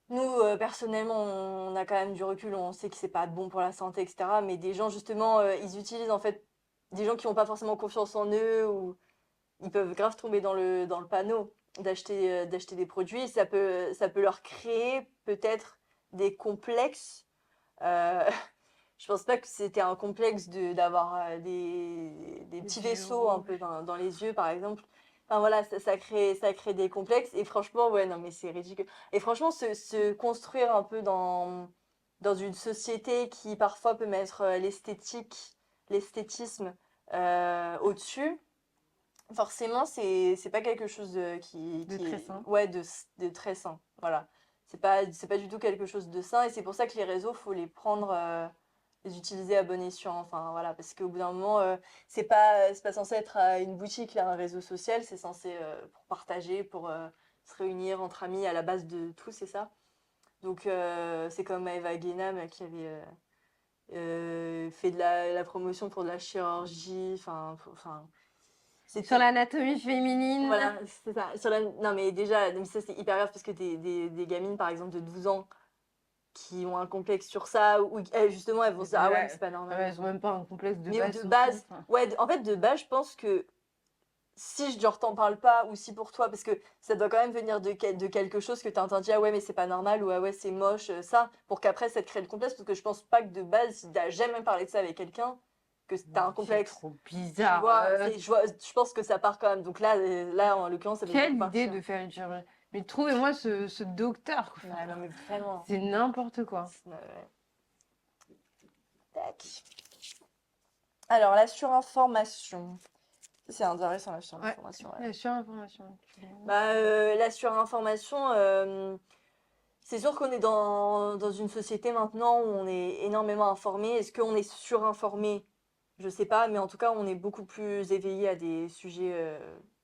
[SPEAKER 2] nous, personnellement, on a quand même du recul, on sait que c'est pas bon pour la santé, etc. Mais des gens, justement, ils utilisent, en fait, des gens qui n'ont pas forcément confiance en eux, ou ils peuvent grave tomber dans le panneau d'acheter des produits. Ça peut leur créer peut-être des complexes. Euh, je pense pas que c'était un complexe d'avoir des petits
[SPEAKER 1] des yeux
[SPEAKER 2] vaisseaux un peu
[SPEAKER 1] rouges.
[SPEAKER 2] dans les yeux, par exemple. Enfin voilà, ça crée des complexes. Et franchement, ouais, non, mais c'est ridicule. Et franchement, se construire un peu dans une société qui parfois peut mettre l'esthétisme au-dessus, forcément, c'est pas quelque chose
[SPEAKER 1] De
[SPEAKER 2] qui
[SPEAKER 1] très
[SPEAKER 2] est
[SPEAKER 1] sain.
[SPEAKER 2] ouais, de très sain. Voilà. C'est pas du tout quelque chose de sain et c'est pour ça que les réseaux, faut les prendre, les utiliser à bon escient. Enfin, voilà, parce qu'au bout d'un moment, c'est pas censé être une boutique, là, un réseau social, c'est censé pour partager, pour se réunir entre amis à la base de tout, c'est ça. Donc, c'est comme Eva Guénam qui avait fait de la promotion pour de la chirurgie, enfin,
[SPEAKER 1] Sur
[SPEAKER 2] c'était
[SPEAKER 1] l'anatomie féminine.
[SPEAKER 2] voilà, c'est ça. Non, mais déjà, mais ça c'est hyper grave parce que des gamines, par exemple, de 12 ans qui ont un complexe sur ça, ou justement, elles vont se dire, ah ouais, mais
[SPEAKER 1] Ouais,
[SPEAKER 2] c'est pas normal.
[SPEAKER 1] elles ont même pas un complexe de
[SPEAKER 2] Mais
[SPEAKER 1] base
[SPEAKER 2] de
[SPEAKER 1] sur ça.
[SPEAKER 2] base, ouais, en fait, de base, je pense que si genre t'en parles pas, ou si pour toi, parce que ça doit quand même venir de quelque chose que t'as entendu, ah ouais, mais c'est pas normal, ou ah ouais, c'est moche, ça, pour qu'après ça te crée le complexe, parce que je pense pas que de base, si t'as jamais parlé de ça avec quelqu'un, que t'as un
[SPEAKER 1] C'est
[SPEAKER 2] complexe.
[SPEAKER 1] trop
[SPEAKER 2] Tu
[SPEAKER 1] bizarre.
[SPEAKER 2] vois, je pense que ça part quand même. Donc là en l'occurrence, ça doit
[SPEAKER 1] Quelle
[SPEAKER 2] beaucoup
[SPEAKER 1] idée
[SPEAKER 2] partir.
[SPEAKER 1] de faire une chirurgie. Mais trouvez-moi ce docteur, quoi.
[SPEAKER 2] Ouais, non, mais vraiment.
[SPEAKER 1] C'est n'importe quoi.
[SPEAKER 2] Ouais. Tac. Alors, la surinformation. C'est intéressant, la
[SPEAKER 1] Ouais,
[SPEAKER 2] surinformation. Ouais.
[SPEAKER 1] la surinformation.
[SPEAKER 2] Bah, la surinformation, c'est sûr qu'on est dans une société maintenant où on est énormément informé. Est-ce qu'on est surinformé? Je sais pas, mais en tout cas, on est beaucoup plus éveillé à des sujets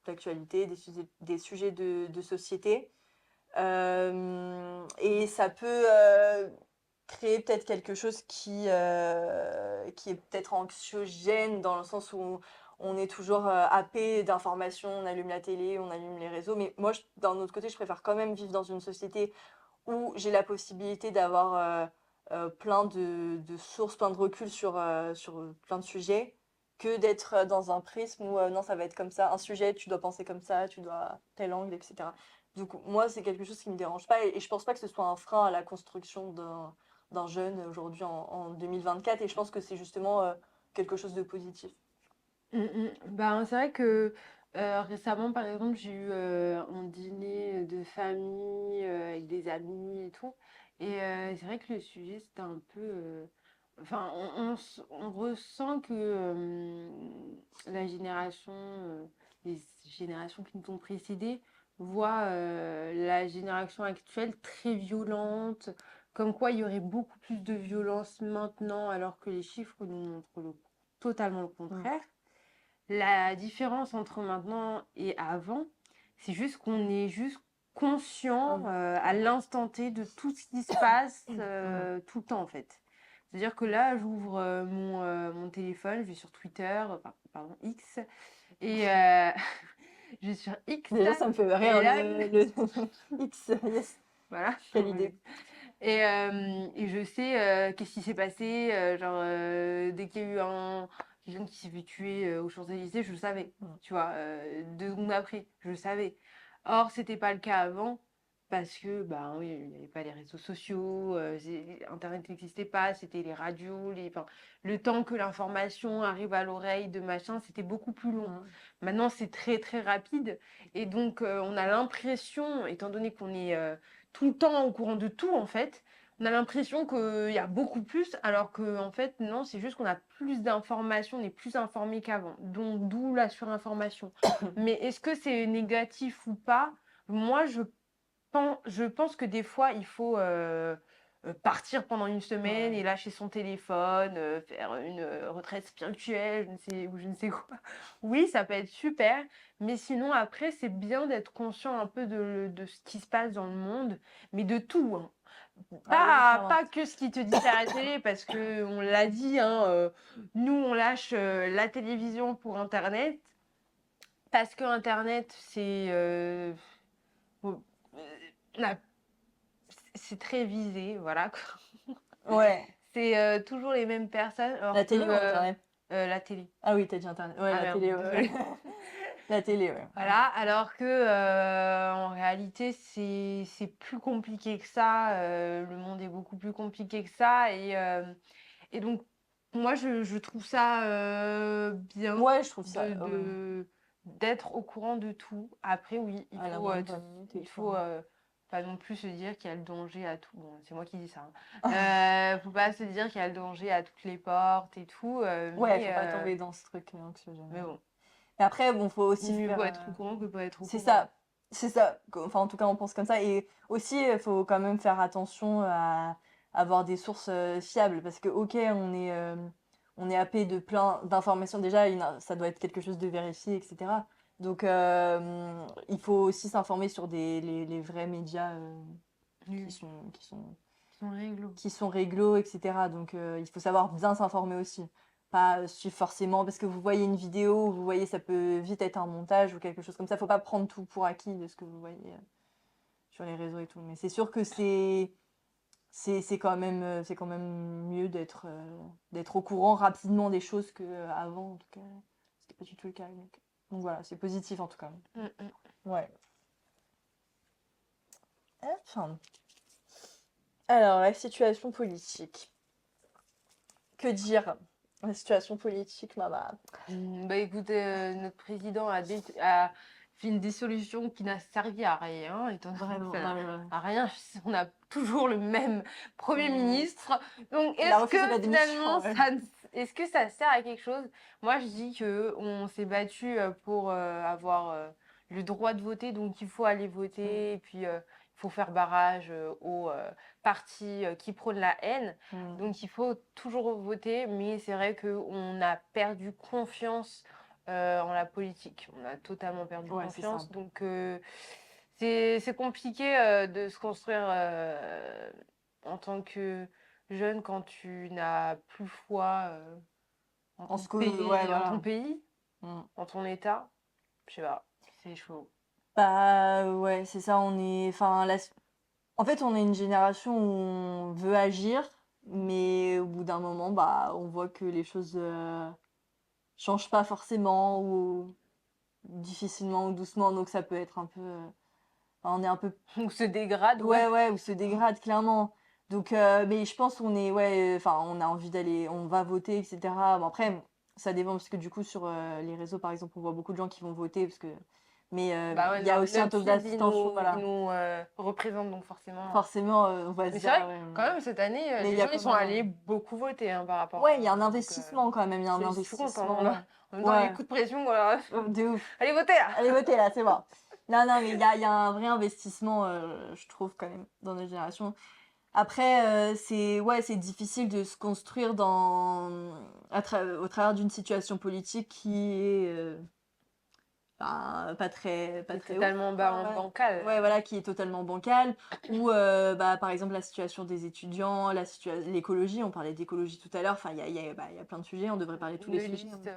[SPEAKER 2] d'actualité, des sujets de société. Et ça peut créer peut-être quelque chose qui est peut-être anxiogène dans le sens où on est toujours happé d'informations, on allume la télé, on allume les réseaux. Mais moi, d'un autre côté, je préfère quand même vivre dans une société où j'ai la possibilité d'avoir plein de sources, plein de recul sur plein de sujets, que d'être dans un prisme où non, ça va être comme ça, un sujet, tu dois penser comme ça, tu dois tel angle, etc. Donc moi, c'est quelque chose qui me dérange pas et je pense pas que ce soit un frein à la construction d'un jeune aujourd'hui en 2024 et je pense que c'est justement quelque chose de positif.
[SPEAKER 1] Ben, c'est vrai que récemment, par exemple, j'ai eu un dîner de famille avec des amis et tout. Et c'est vrai que le sujet, c'était un peu. Enfin, on ressent que la génération, les générations qui nous ont précédés, voient la génération actuelle très violente, comme quoi il y aurait beaucoup plus de violence maintenant, alors que les chiffres nous montrent totalement le
[SPEAKER 2] Mm.
[SPEAKER 1] contraire. La différence entre maintenant et avant, c'est juste qu'on est juste conscient
[SPEAKER 2] Mm.
[SPEAKER 1] à l'instant T de tout ce qui se passe
[SPEAKER 2] Mm.
[SPEAKER 1] tout le temps en fait. C'est-à-dire que là, j'ouvre mon téléphone, je vais sur Twitter, pardon, X, et je vais sur X,
[SPEAKER 2] Déjà, ça me fait
[SPEAKER 1] et
[SPEAKER 2] rire
[SPEAKER 1] là,
[SPEAKER 2] le X, yes,
[SPEAKER 1] voilà,
[SPEAKER 2] quelle idée.
[SPEAKER 1] et je sais qu'est-ce qui s'est passé, genre dès qu'il y a eu quelqu'un qui s'est fait tuer aux Champs-Élysées, je le savais,
[SPEAKER 2] Mm.
[SPEAKER 1] tu vois, 2 secondes après, je le savais. Or, c'était pas le cas avant, parce que, bah oui, il n'y avait pas les réseaux sociaux, Internet n'existait pas, c'était les radios, enfin, le temps que l'information arrive à l'oreille de machin, c'était beaucoup plus long.
[SPEAKER 2] Mm.
[SPEAKER 1] Maintenant, c'est très très rapide, et donc on a l'impression, étant donné qu'on est tout le temps au courant de tout en fait. On a l'impression qu'il y a beaucoup plus, alors que en fait non, c'est juste qu'on a plus d'informations, on est plus informé qu'avant. Donc d'où la surinformation. Mais est-ce que c'est négatif ou pas? Moi, je pense que des fois, il faut partir pendant une semaine
[SPEAKER 2] Ouais.
[SPEAKER 1] et lâcher son téléphone, faire une retraite spirituelle, je ne sais, ou je ne sais quoi. Oui, ça peut être super, mais sinon, après, c'est bien d'être conscient un peu de ce qui se passe dans le monde, mais de tout, hein.
[SPEAKER 2] Ah oui, clairement.
[SPEAKER 1] Pas que ce qui te dit à la télé, parce que on l'a dit, hein, nous, on lâche la télévision pour Internet, parce que Internet, bon, la c'est très visé, voilà, quoi.
[SPEAKER 2] Ouais.
[SPEAKER 1] C'est toujours les mêmes personnes,
[SPEAKER 2] La
[SPEAKER 1] alors que
[SPEAKER 2] télé ou Internet?
[SPEAKER 1] la télé.
[SPEAKER 2] Ah oui, t'as dit Internet. Ouais,
[SPEAKER 1] Ah
[SPEAKER 2] la
[SPEAKER 1] merde,
[SPEAKER 2] télé, ouais.
[SPEAKER 1] désolée.
[SPEAKER 2] La télé, ouais.
[SPEAKER 1] Voilà, alors que en réalité, c'est plus compliqué que ça. Le monde est beaucoup plus compliqué que ça. Et donc, moi, je trouve ça bien
[SPEAKER 2] Ouais, je trouve ça.
[SPEAKER 1] d'être au courant de tout. Après, oui,
[SPEAKER 2] À la moindre minute,
[SPEAKER 1] il faut
[SPEAKER 2] enfin.
[SPEAKER 1] pas non plus se dire qu'il y a le danger à tout. Bon, c'est moi qui dis ça, hein. Faut pas se dire qu'il y a le danger à toutes les portes et tout,
[SPEAKER 2] Ouais, faut pas tomber dans ce truc anxiogène.
[SPEAKER 1] mais bon,
[SPEAKER 2] Mais après, bon, faut aussi
[SPEAKER 1] mieux
[SPEAKER 2] faire.
[SPEAKER 1] vaut être au courant que pas être au
[SPEAKER 2] C'est
[SPEAKER 1] courant.
[SPEAKER 2] ça, c'est ça. Enfin, en tout cas, on pense comme ça. Et aussi, il faut quand même faire attention à avoir des sources fiables. Parce que, ok, on est happé de plein d'informations. Déjà, ça doit être quelque chose de vérifié, etc. Donc, il faut aussi s'informer sur les vrais médias
[SPEAKER 1] Oui,
[SPEAKER 2] qui sont, qui sont,
[SPEAKER 1] ils sont réglo.
[SPEAKER 2] qui sont réglo, etc. Donc, il faut savoir bien s'informer aussi. Pas suivre forcément, parce que vous voyez une vidéo, vous voyez, ça peut vite être un montage ou quelque chose comme ça. Faut pas prendre tout pour acquis de ce que vous voyez sur les réseaux et tout. Mais c'est sûr que c'est quand même mieux d'être au courant rapidement des choses qu'avant, en tout cas. C'était pas du tout le cas. Donc voilà, c'est positif en tout cas. Ouais. Enfin. Alors, la situation politique. Que dire? La situation politique, maman.
[SPEAKER 1] Bah écoute, notre président a fait une dissolution qui n'a servi à rien, étant donné
[SPEAKER 2] Vraiment,
[SPEAKER 1] enfin,
[SPEAKER 2] non, mais ouais.
[SPEAKER 1] à rien, on a toujours le même Premier
[SPEAKER 2] Mmh.
[SPEAKER 1] ministre. Donc
[SPEAKER 2] Il a
[SPEAKER 1] est-ce
[SPEAKER 2] refusé la
[SPEAKER 1] que
[SPEAKER 2] démission,
[SPEAKER 1] finalement
[SPEAKER 2] ouais.
[SPEAKER 1] est-ce que ça sert à quelque chose? Moi je dis que on s'est battu pour avoir le droit de voter, donc il faut aller voter, et puis il faut faire barrage aux partis qui prônent la haine.
[SPEAKER 2] Mmh.
[SPEAKER 1] Donc il faut toujours voter, mais c'est vrai qu'on a perdu confiance en la politique. On a totalement perdu
[SPEAKER 2] Ouais, c'est ça.
[SPEAKER 1] confiance. Donc c'est compliqué de se construire en tant que jeune quand tu n'as plus foi en
[SPEAKER 2] En
[SPEAKER 1] ton
[SPEAKER 2] ce que,
[SPEAKER 1] pays,
[SPEAKER 2] ouais, voilà. Mmh.
[SPEAKER 1] en ton état. Je sais pas, c'est chaud.
[SPEAKER 2] Bah, ouais, c'est ça, enfin, en fait, on est une génération où on veut agir, mais au bout d'un moment, bah, on voit que les choses changent pas forcément, ou difficilement ou doucement, donc ça peut être un peu, enfin, on est un peu,
[SPEAKER 1] On se dégrade,
[SPEAKER 2] ouais,
[SPEAKER 1] ouais.
[SPEAKER 2] ouais, ou se dégrade clairement. Donc, mais je pense qu'on est, ouais, enfin, on a envie d'aller, on va voter, etc. Bon, après, ça dépend parce que du coup, sur les réseaux, par exemple, on voit beaucoup de gens qui vont voter parce que, mais
[SPEAKER 1] Bah ouais,
[SPEAKER 2] il y a aussi un
[SPEAKER 1] notre
[SPEAKER 2] taux
[SPEAKER 1] feed,
[SPEAKER 2] d'abstention,
[SPEAKER 1] il
[SPEAKER 2] voilà.
[SPEAKER 1] nous représente, donc forcément.
[SPEAKER 2] Forcément, on va se
[SPEAKER 1] Mais c'est
[SPEAKER 2] dire,
[SPEAKER 1] vrai
[SPEAKER 2] ah
[SPEAKER 1] que
[SPEAKER 2] ouais.
[SPEAKER 1] quand même cette année,
[SPEAKER 2] Mais il
[SPEAKER 1] les
[SPEAKER 2] y a
[SPEAKER 1] gens ils
[SPEAKER 2] pas
[SPEAKER 1] sont
[SPEAKER 2] mal.
[SPEAKER 1] allés beaucoup voter hein, par rapport
[SPEAKER 2] Ouais, il y a
[SPEAKER 1] à
[SPEAKER 2] un
[SPEAKER 1] donc
[SPEAKER 2] investissement quand même, il y a un
[SPEAKER 1] je suis contente, hein.
[SPEAKER 2] investissement.
[SPEAKER 1] En même temps, les
[SPEAKER 2] Ouais,
[SPEAKER 1] coups de pression, voilà.
[SPEAKER 2] de ouf.
[SPEAKER 1] Allez voter là!
[SPEAKER 2] Allez voter là, c'est bon. Non, non, mais il y a un vrai investissement, je trouve, quand même, dans notre génération. Après, ouais, c'est difficile de se construire au travers d'une situation politique qui est pas
[SPEAKER 1] C'est
[SPEAKER 2] très ouf,
[SPEAKER 1] totalement
[SPEAKER 2] quoi, ouais.
[SPEAKER 1] bancal.
[SPEAKER 2] Ouais, voilà, qui est totalement bancale. Ou, bah, par exemple, la situation des étudiants, l'écologie, on parlait d'écologie tout à l'heure. Enfin, bah, il y a plein de sujets, on devrait parler de tous
[SPEAKER 1] Une
[SPEAKER 2] les sujets, hein.
[SPEAKER 1] liste.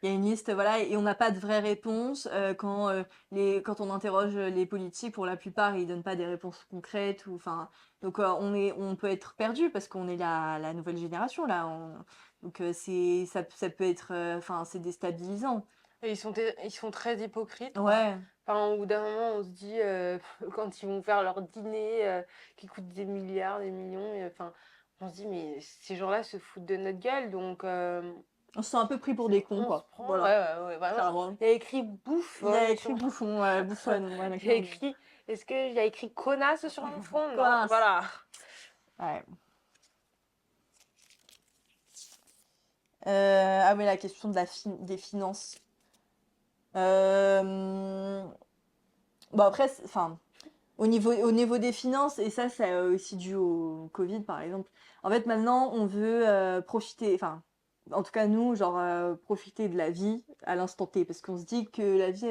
[SPEAKER 2] Il y a une liste, voilà, et on n'a pas de vraies réponses. Quand on interroge les politiques, pour la plupart, ils donnent pas des réponses concrètes. Enfin, donc on peut être perdu parce qu'on est la nouvelle génération là. Donc ça peut être, enfin, c'est déstabilisant.
[SPEAKER 1] Et ils sont très hypocrites, quoi.
[SPEAKER 2] Ouais,
[SPEAKER 1] Enfin, au bout d'un moment, on se dit, quand ils vont faire leur dîner qui coûte des milliards, des millions, enfin, on se dit, mais ces gens-là se foutent de notre gueule, donc
[SPEAKER 2] on se sent un peu pris pour des cons,
[SPEAKER 1] on se
[SPEAKER 2] quoi.
[SPEAKER 1] prend,
[SPEAKER 2] Voilà,
[SPEAKER 1] ouais, vraiment.
[SPEAKER 2] clairement.
[SPEAKER 1] Il y a écrit bouffe
[SPEAKER 2] Il y a écrit
[SPEAKER 1] sur.
[SPEAKER 2] bouffon, bouffonne, ouais,
[SPEAKER 1] Il y a
[SPEAKER 2] clairement.
[SPEAKER 1] écrit. Est-ce qu'il y a écrit connasse sur mon front? Non,
[SPEAKER 2] Connasse.
[SPEAKER 1] voilà.
[SPEAKER 2] Ouais. Ah oui, la question des finances. Bon après, enfin, au niveau des finances, et ça, c'est aussi dû au Covid, par exemple. En fait, maintenant, on veut profiter, enfin, en tout cas, nous, genre, profiter de la vie à l'instant T, parce qu'on se dit que la vie,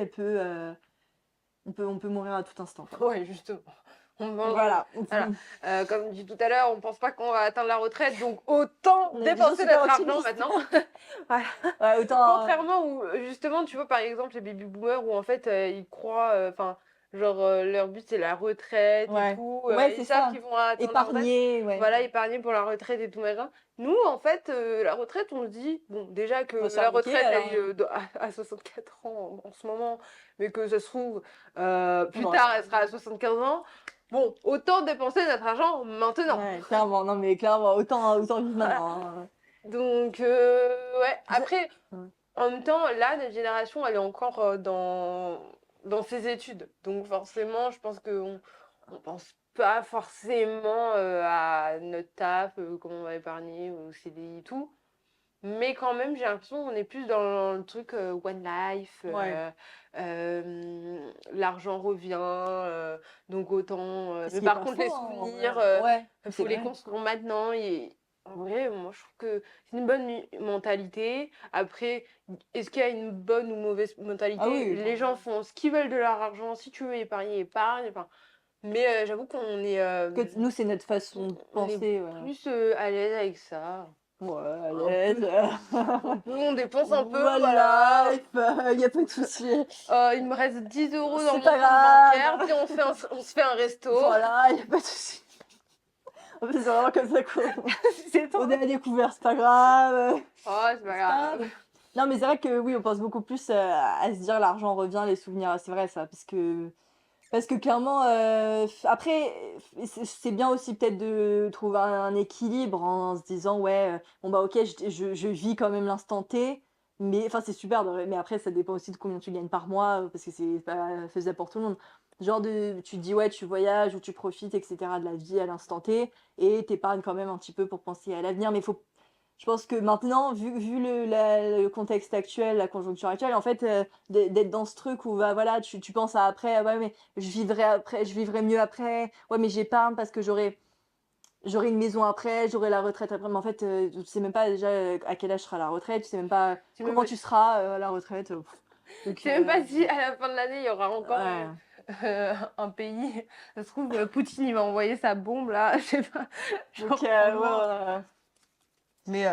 [SPEAKER 2] on peut mourir à tout instant, quoi.
[SPEAKER 1] Ouais, justement.
[SPEAKER 2] Voilà.
[SPEAKER 1] Voilà. Comme dit tout à l'heure, on pense pas qu'on va atteindre la retraite, donc autant
[SPEAKER 2] On est des gens
[SPEAKER 1] dépenser
[SPEAKER 2] super
[SPEAKER 1] notre argent
[SPEAKER 2] optimistes.
[SPEAKER 1] maintenant. Voilà.
[SPEAKER 2] Ouais, autant.
[SPEAKER 1] Contrairement où, justement, tu vois, par exemple, les baby boomers où en fait ils croient, enfin, genre leur but c'est la retraite et
[SPEAKER 2] Ouais.
[SPEAKER 1] tout,
[SPEAKER 2] Ouais,
[SPEAKER 1] ils
[SPEAKER 2] c'est
[SPEAKER 1] savent
[SPEAKER 2] ça.
[SPEAKER 1] qu'ils vont atteindre la retraite,
[SPEAKER 2] Épargner, ouais.
[SPEAKER 1] voilà, épargner pour la retraite et tout machin. Nous, en fait, la retraite, on se dit, bon, déjà que
[SPEAKER 2] On va se faire
[SPEAKER 1] la
[SPEAKER 2] niquer,
[SPEAKER 1] retraite
[SPEAKER 2] alors.
[SPEAKER 1] elle est à 64 ans en ce moment, mais que ça se trouve,
[SPEAKER 2] On
[SPEAKER 1] plus
[SPEAKER 2] aura
[SPEAKER 1] tard
[SPEAKER 2] pas.
[SPEAKER 1] elle sera à 75 ans. Bon, autant dépenser notre argent maintenant.
[SPEAKER 2] Ouais, clairement. Non, mais clairement, autant vivre
[SPEAKER 1] Voilà.
[SPEAKER 2] maintenant, hein.
[SPEAKER 1] Donc, ouais, après,
[SPEAKER 2] Ouais.
[SPEAKER 1] en même temps, là, notre génération, elle est encore dans ses études. Donc, forcément, je pense qu'on on pense pas forcément, à notre taf, comment on va épargner, au CDI et tout. Mais quand même, j'ai l'impression qu'on est plus dans le truc, one life,
[SPEAKER 2] Ouais.
[SPEAKER 1] l'argent revient, donc autant,
[SPEAKER 2] Ce
[SPEAKER 1] mais
[SPEAKER 2] qui est
[SPEAKER 1] par
[SPEAKER 2] pas
[SPEAKER 1] contre
[SPEAKER 2] faux,
[SPEAKER 1] les
[SPEAKER 2] hein, en vrai.
[SPEAKER 1] souvenirs,
[SPEAKER 2] Ouais,
[SPEAKER 1] il
[SPEAKER 2] c'est
[SPEAKER 1] faut les
[SPEAKER 2] vrai.
[SPEAKER 1] construire maintenant et en vrai, moi je trouve que c'est une bonne mentalité. Après, est-ce qu'il y a une bonne ou mauvaise
[SPEAKER 2] Ah
[SPEAKER 1] mentalité?
[SPEAKER 2] oui,
[SPEAKER 1] Les gens font ce qu'ils veulent de leur argent. Si tu veux épargner, épargne, enfin, mais j'avoue qu'on est,
[SPEAKER 2] nous, c'est notre façon de
[SPEAKER 1] on est
[SPEAKER 2] penser, ouais.
[SPEAKER 1] plus, à l'aise avec ça.
[SPEAKER 2] Ouais, à
[SPEAKER 1] Un peu.
[SPEAKER 2] l'aise.
[SPEAKER 1] On dépense un peu,
[SPEAKER 2] Voilà,
[SPEAKER 1] voilà.
[SPEAKER 2] il y a pas de souci.
[SPEAKER 1] Il me reste 10 € dans
[SPEAKER 2] C'est
[SPEAKER 1] mon
[SPEAKER 2] pas
[SPEAKER 1] compte bancaire,
[SPEAKER 2] grave.
[SPEAKER 1] viens, on se fait un resto.
[SPEAKER 2] Voilà, il y a pas de souci. En fait, c'est vraiment comme ça
[SPEAKER 1] C'est
[SPEAKER 2] on
[SPEAKER 1] trop.
[SPEAKER 2] est à découvert, c'est pas grave.
[SPEAKER 1] Oh, c'est pas
[SPEAKER 2] C'est pas
[SPEAKER 1] grave.
[SPEAKER 2] grave. Non, mais c'est vrai que oui, on pense beaucoup plus à se dire l'argent revient, les souvenirs. C'est vrai ça, parce que clairement, après, c'est bien aussi peut-être de trouver un équilibre en se disant: «Ouais, bon, bah, OK, je vis quand même l'instant T», mais enfin, c'est super mais après ça dépend aussi de combien tu gagnes par mois, parce que c'est pas faisable pour tout le monde. Genre tu te dis: «Ouais, tu voyages ou tu profites et cetera de la vie à l'instant T» et tu épargnes quand même un petit peu pour penser à l'avenir, mais faut je pense que maintenant, vu le contexte actuel, la conjoncture actuelle, en fait, d'être dans ce truc où, bah, voilà, tu penses à après: «Ouais, mais je vivrai mieux après. Ouais, mais j'épargne parce que j'aurai une maison après, j'aurai la retraite après». Mais en fait, tu sais même pas déjà, à quel âge sera la retraite, tu sais même pas
[SPEAKER 1] Tu sais même
[SPEAKER 2] comment
[SPEAKER 1] pas,
[SPEAKER 2] tu seras, à la retraite,
[SPEAKER 1] tu
[SPEAKER 2] donc
[SPEAKER 1] sais même pas si à la fin de l'année, il y aura encore
[SPEAKER 2] ouais.
[SPEAKER 1] un pays. Ça se trouve, Poutine, il va envoyer sa bombe là, je sais pas.
[SPEAKER 2] Donc
[SPEAKER 1] Genre,
[SPEAKER 2] ouais,
[SPEAKER 1] franchement.
[SPEAKER 2] voilà.
[SPEAKER 1] Mais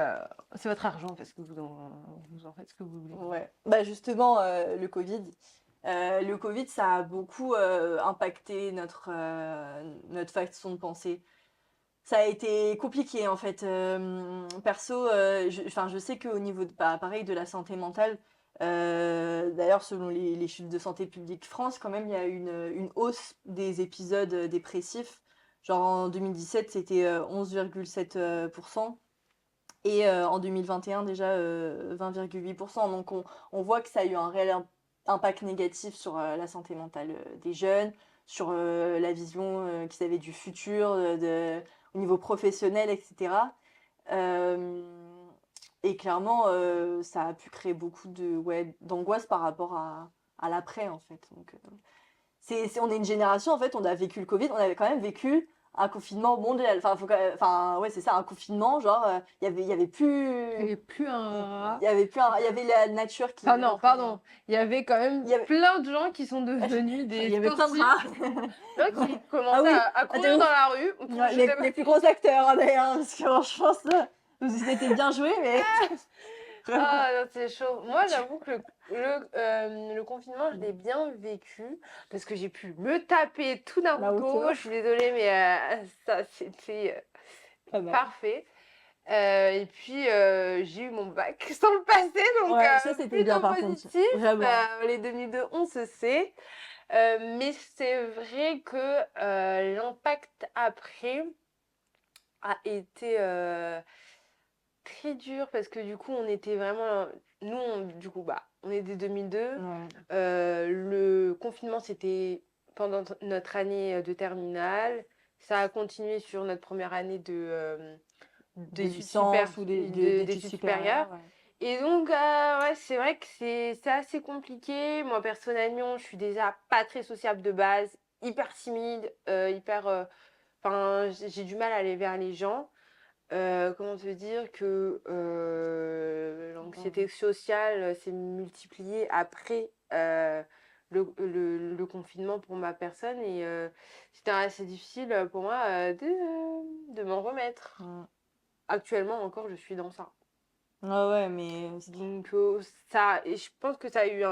[SPEAKER 1] c'est votre argent, parce que vous en faites ce que vous voulez.
[SPEAKER 2] Ouais. Bah, justement, le Covid, ça a beaucoup, impacté notre façon de penser. Ça a été compliqué en fait. Perso, je sais qu'au niveau de, bah, pareil, de la santé mentale, d'ailleurs selon les chiffres de Santé publique France, quand même, il y a une hausse des épisodes dépressifs. Genre en 2017, c'était 11,7 et en 2021 déjà 20,8. Donc on voit que ça a eu un réel impact négatif sur la santé mentale des jeunes, sur la vision qu'ils avaient du futur, au niveau professionnel, etc. Euh, et clairement, ça a pu créer beaucoup ouais, d'angoisse par rapport à l'après, en fait. Donc, on est une génération, en fait, on a vécu le Covid, on avait quand même vécu un confinement mondial. Enfin, ouais, c'est ça, un confinement, genre, il y avait
[SPEAKER 1] Il n'y
[SPEAKER 2] plus,
[SPEAKER 1] avait plus un rat.
[SPEAKER 2] il y avait la nature qui
[SPEAKER 1] Enfin non,
[SPEAKER 2] reprenait.
[SPEAKER 1] pardon. Il y avait quand même
[SPEAKER 2] Il y avait,
[SPEAKER 1] plein de gens qui sont devenus
[SPEAKER 2] il
[SPEAKER 1] des
[SPEAKER 2] y avait plein de
[SPEAKER 1] sportifs.
[SPEAKER 2] rats.
[SPEAKER 1] Là, qui
[SPEAKER 2] Ah
[SPEAKER 1] commençaient
[SPEAKER 2] oui,
[SPEAKER 1] à
[SPEAKER 2] ah, de
[SPEAKER 1] courir dans
[SPEAKER 2] ouf.
[SPEAKER 1] la rue.
[SPEAKER 2] Ouais,
[SPEAKER 1] Je sais pas.
[SPEAKER 2] les plus gros acteurs, hein, d'ailleurs, parce que franchement, ça, c'était bien joué, mais vraiment.
[SPEAKER 1] Ah non, c'est chaud. Moi, j'avoue que le confinement, je l'ai bien vécu parce que j'ai pu me taper tout
[SPEAKER 2] Naruto,
[SPEAKER 1] Naruto. Je suis désolée, mais ça, c'était
[SPEAKER 2] pas mal.
[SPEAKER 1] parfait. Et puis, j'ai eu mon bac sans le passer, donc
[SPEAKER 2] Ouais, ça c'était bien
[SPEAKER 1] plutôt
[SPEAKER 2] par contre,
[SPEAKER 1] positif.
[SPEAKER 2] vraiment.
[SPEAKER 1] Les 2002, on se sait. Mais c'est vrai que l'impact après a été très dur parce que du coup, on était vraiment. Nous, du coup, bah, on est des 2002.
[SPEAKER 2] Ouais.
[SPEAKER 1] Le confinement, c'était pendant notre année de terminale. Ça a continué sur notre première année
[SPEAKER 2] De licence ou d'études
[SPEAKER 1] d'études supérieures.
[SPEAKER 2] supérieures, ouais.
[SPEAKER 1] Et donc, ouais, c'est vrai que c'est assez compliqué. Moi, personnellement, je suis déjà pas très sociable de base, hyper timide, hyper. Enfin, j'ai du mal à aller vers les gens. Comment te dire que
[SPEAKER 2] Ouais.
[SPEAKER 1] l'anxiété sociale s'est multipliée après le confinement pour ma personne et c'était assez difficile pour moi de m'en remettre.
[SPEAKER 2] Mm.
[SPEAKER 1] Actuellement encore, je suis dans ça.
[SPEAKER 2] Ouais, ouais, mais
[SPEAKER 1] Donc, et je pense que ça a eu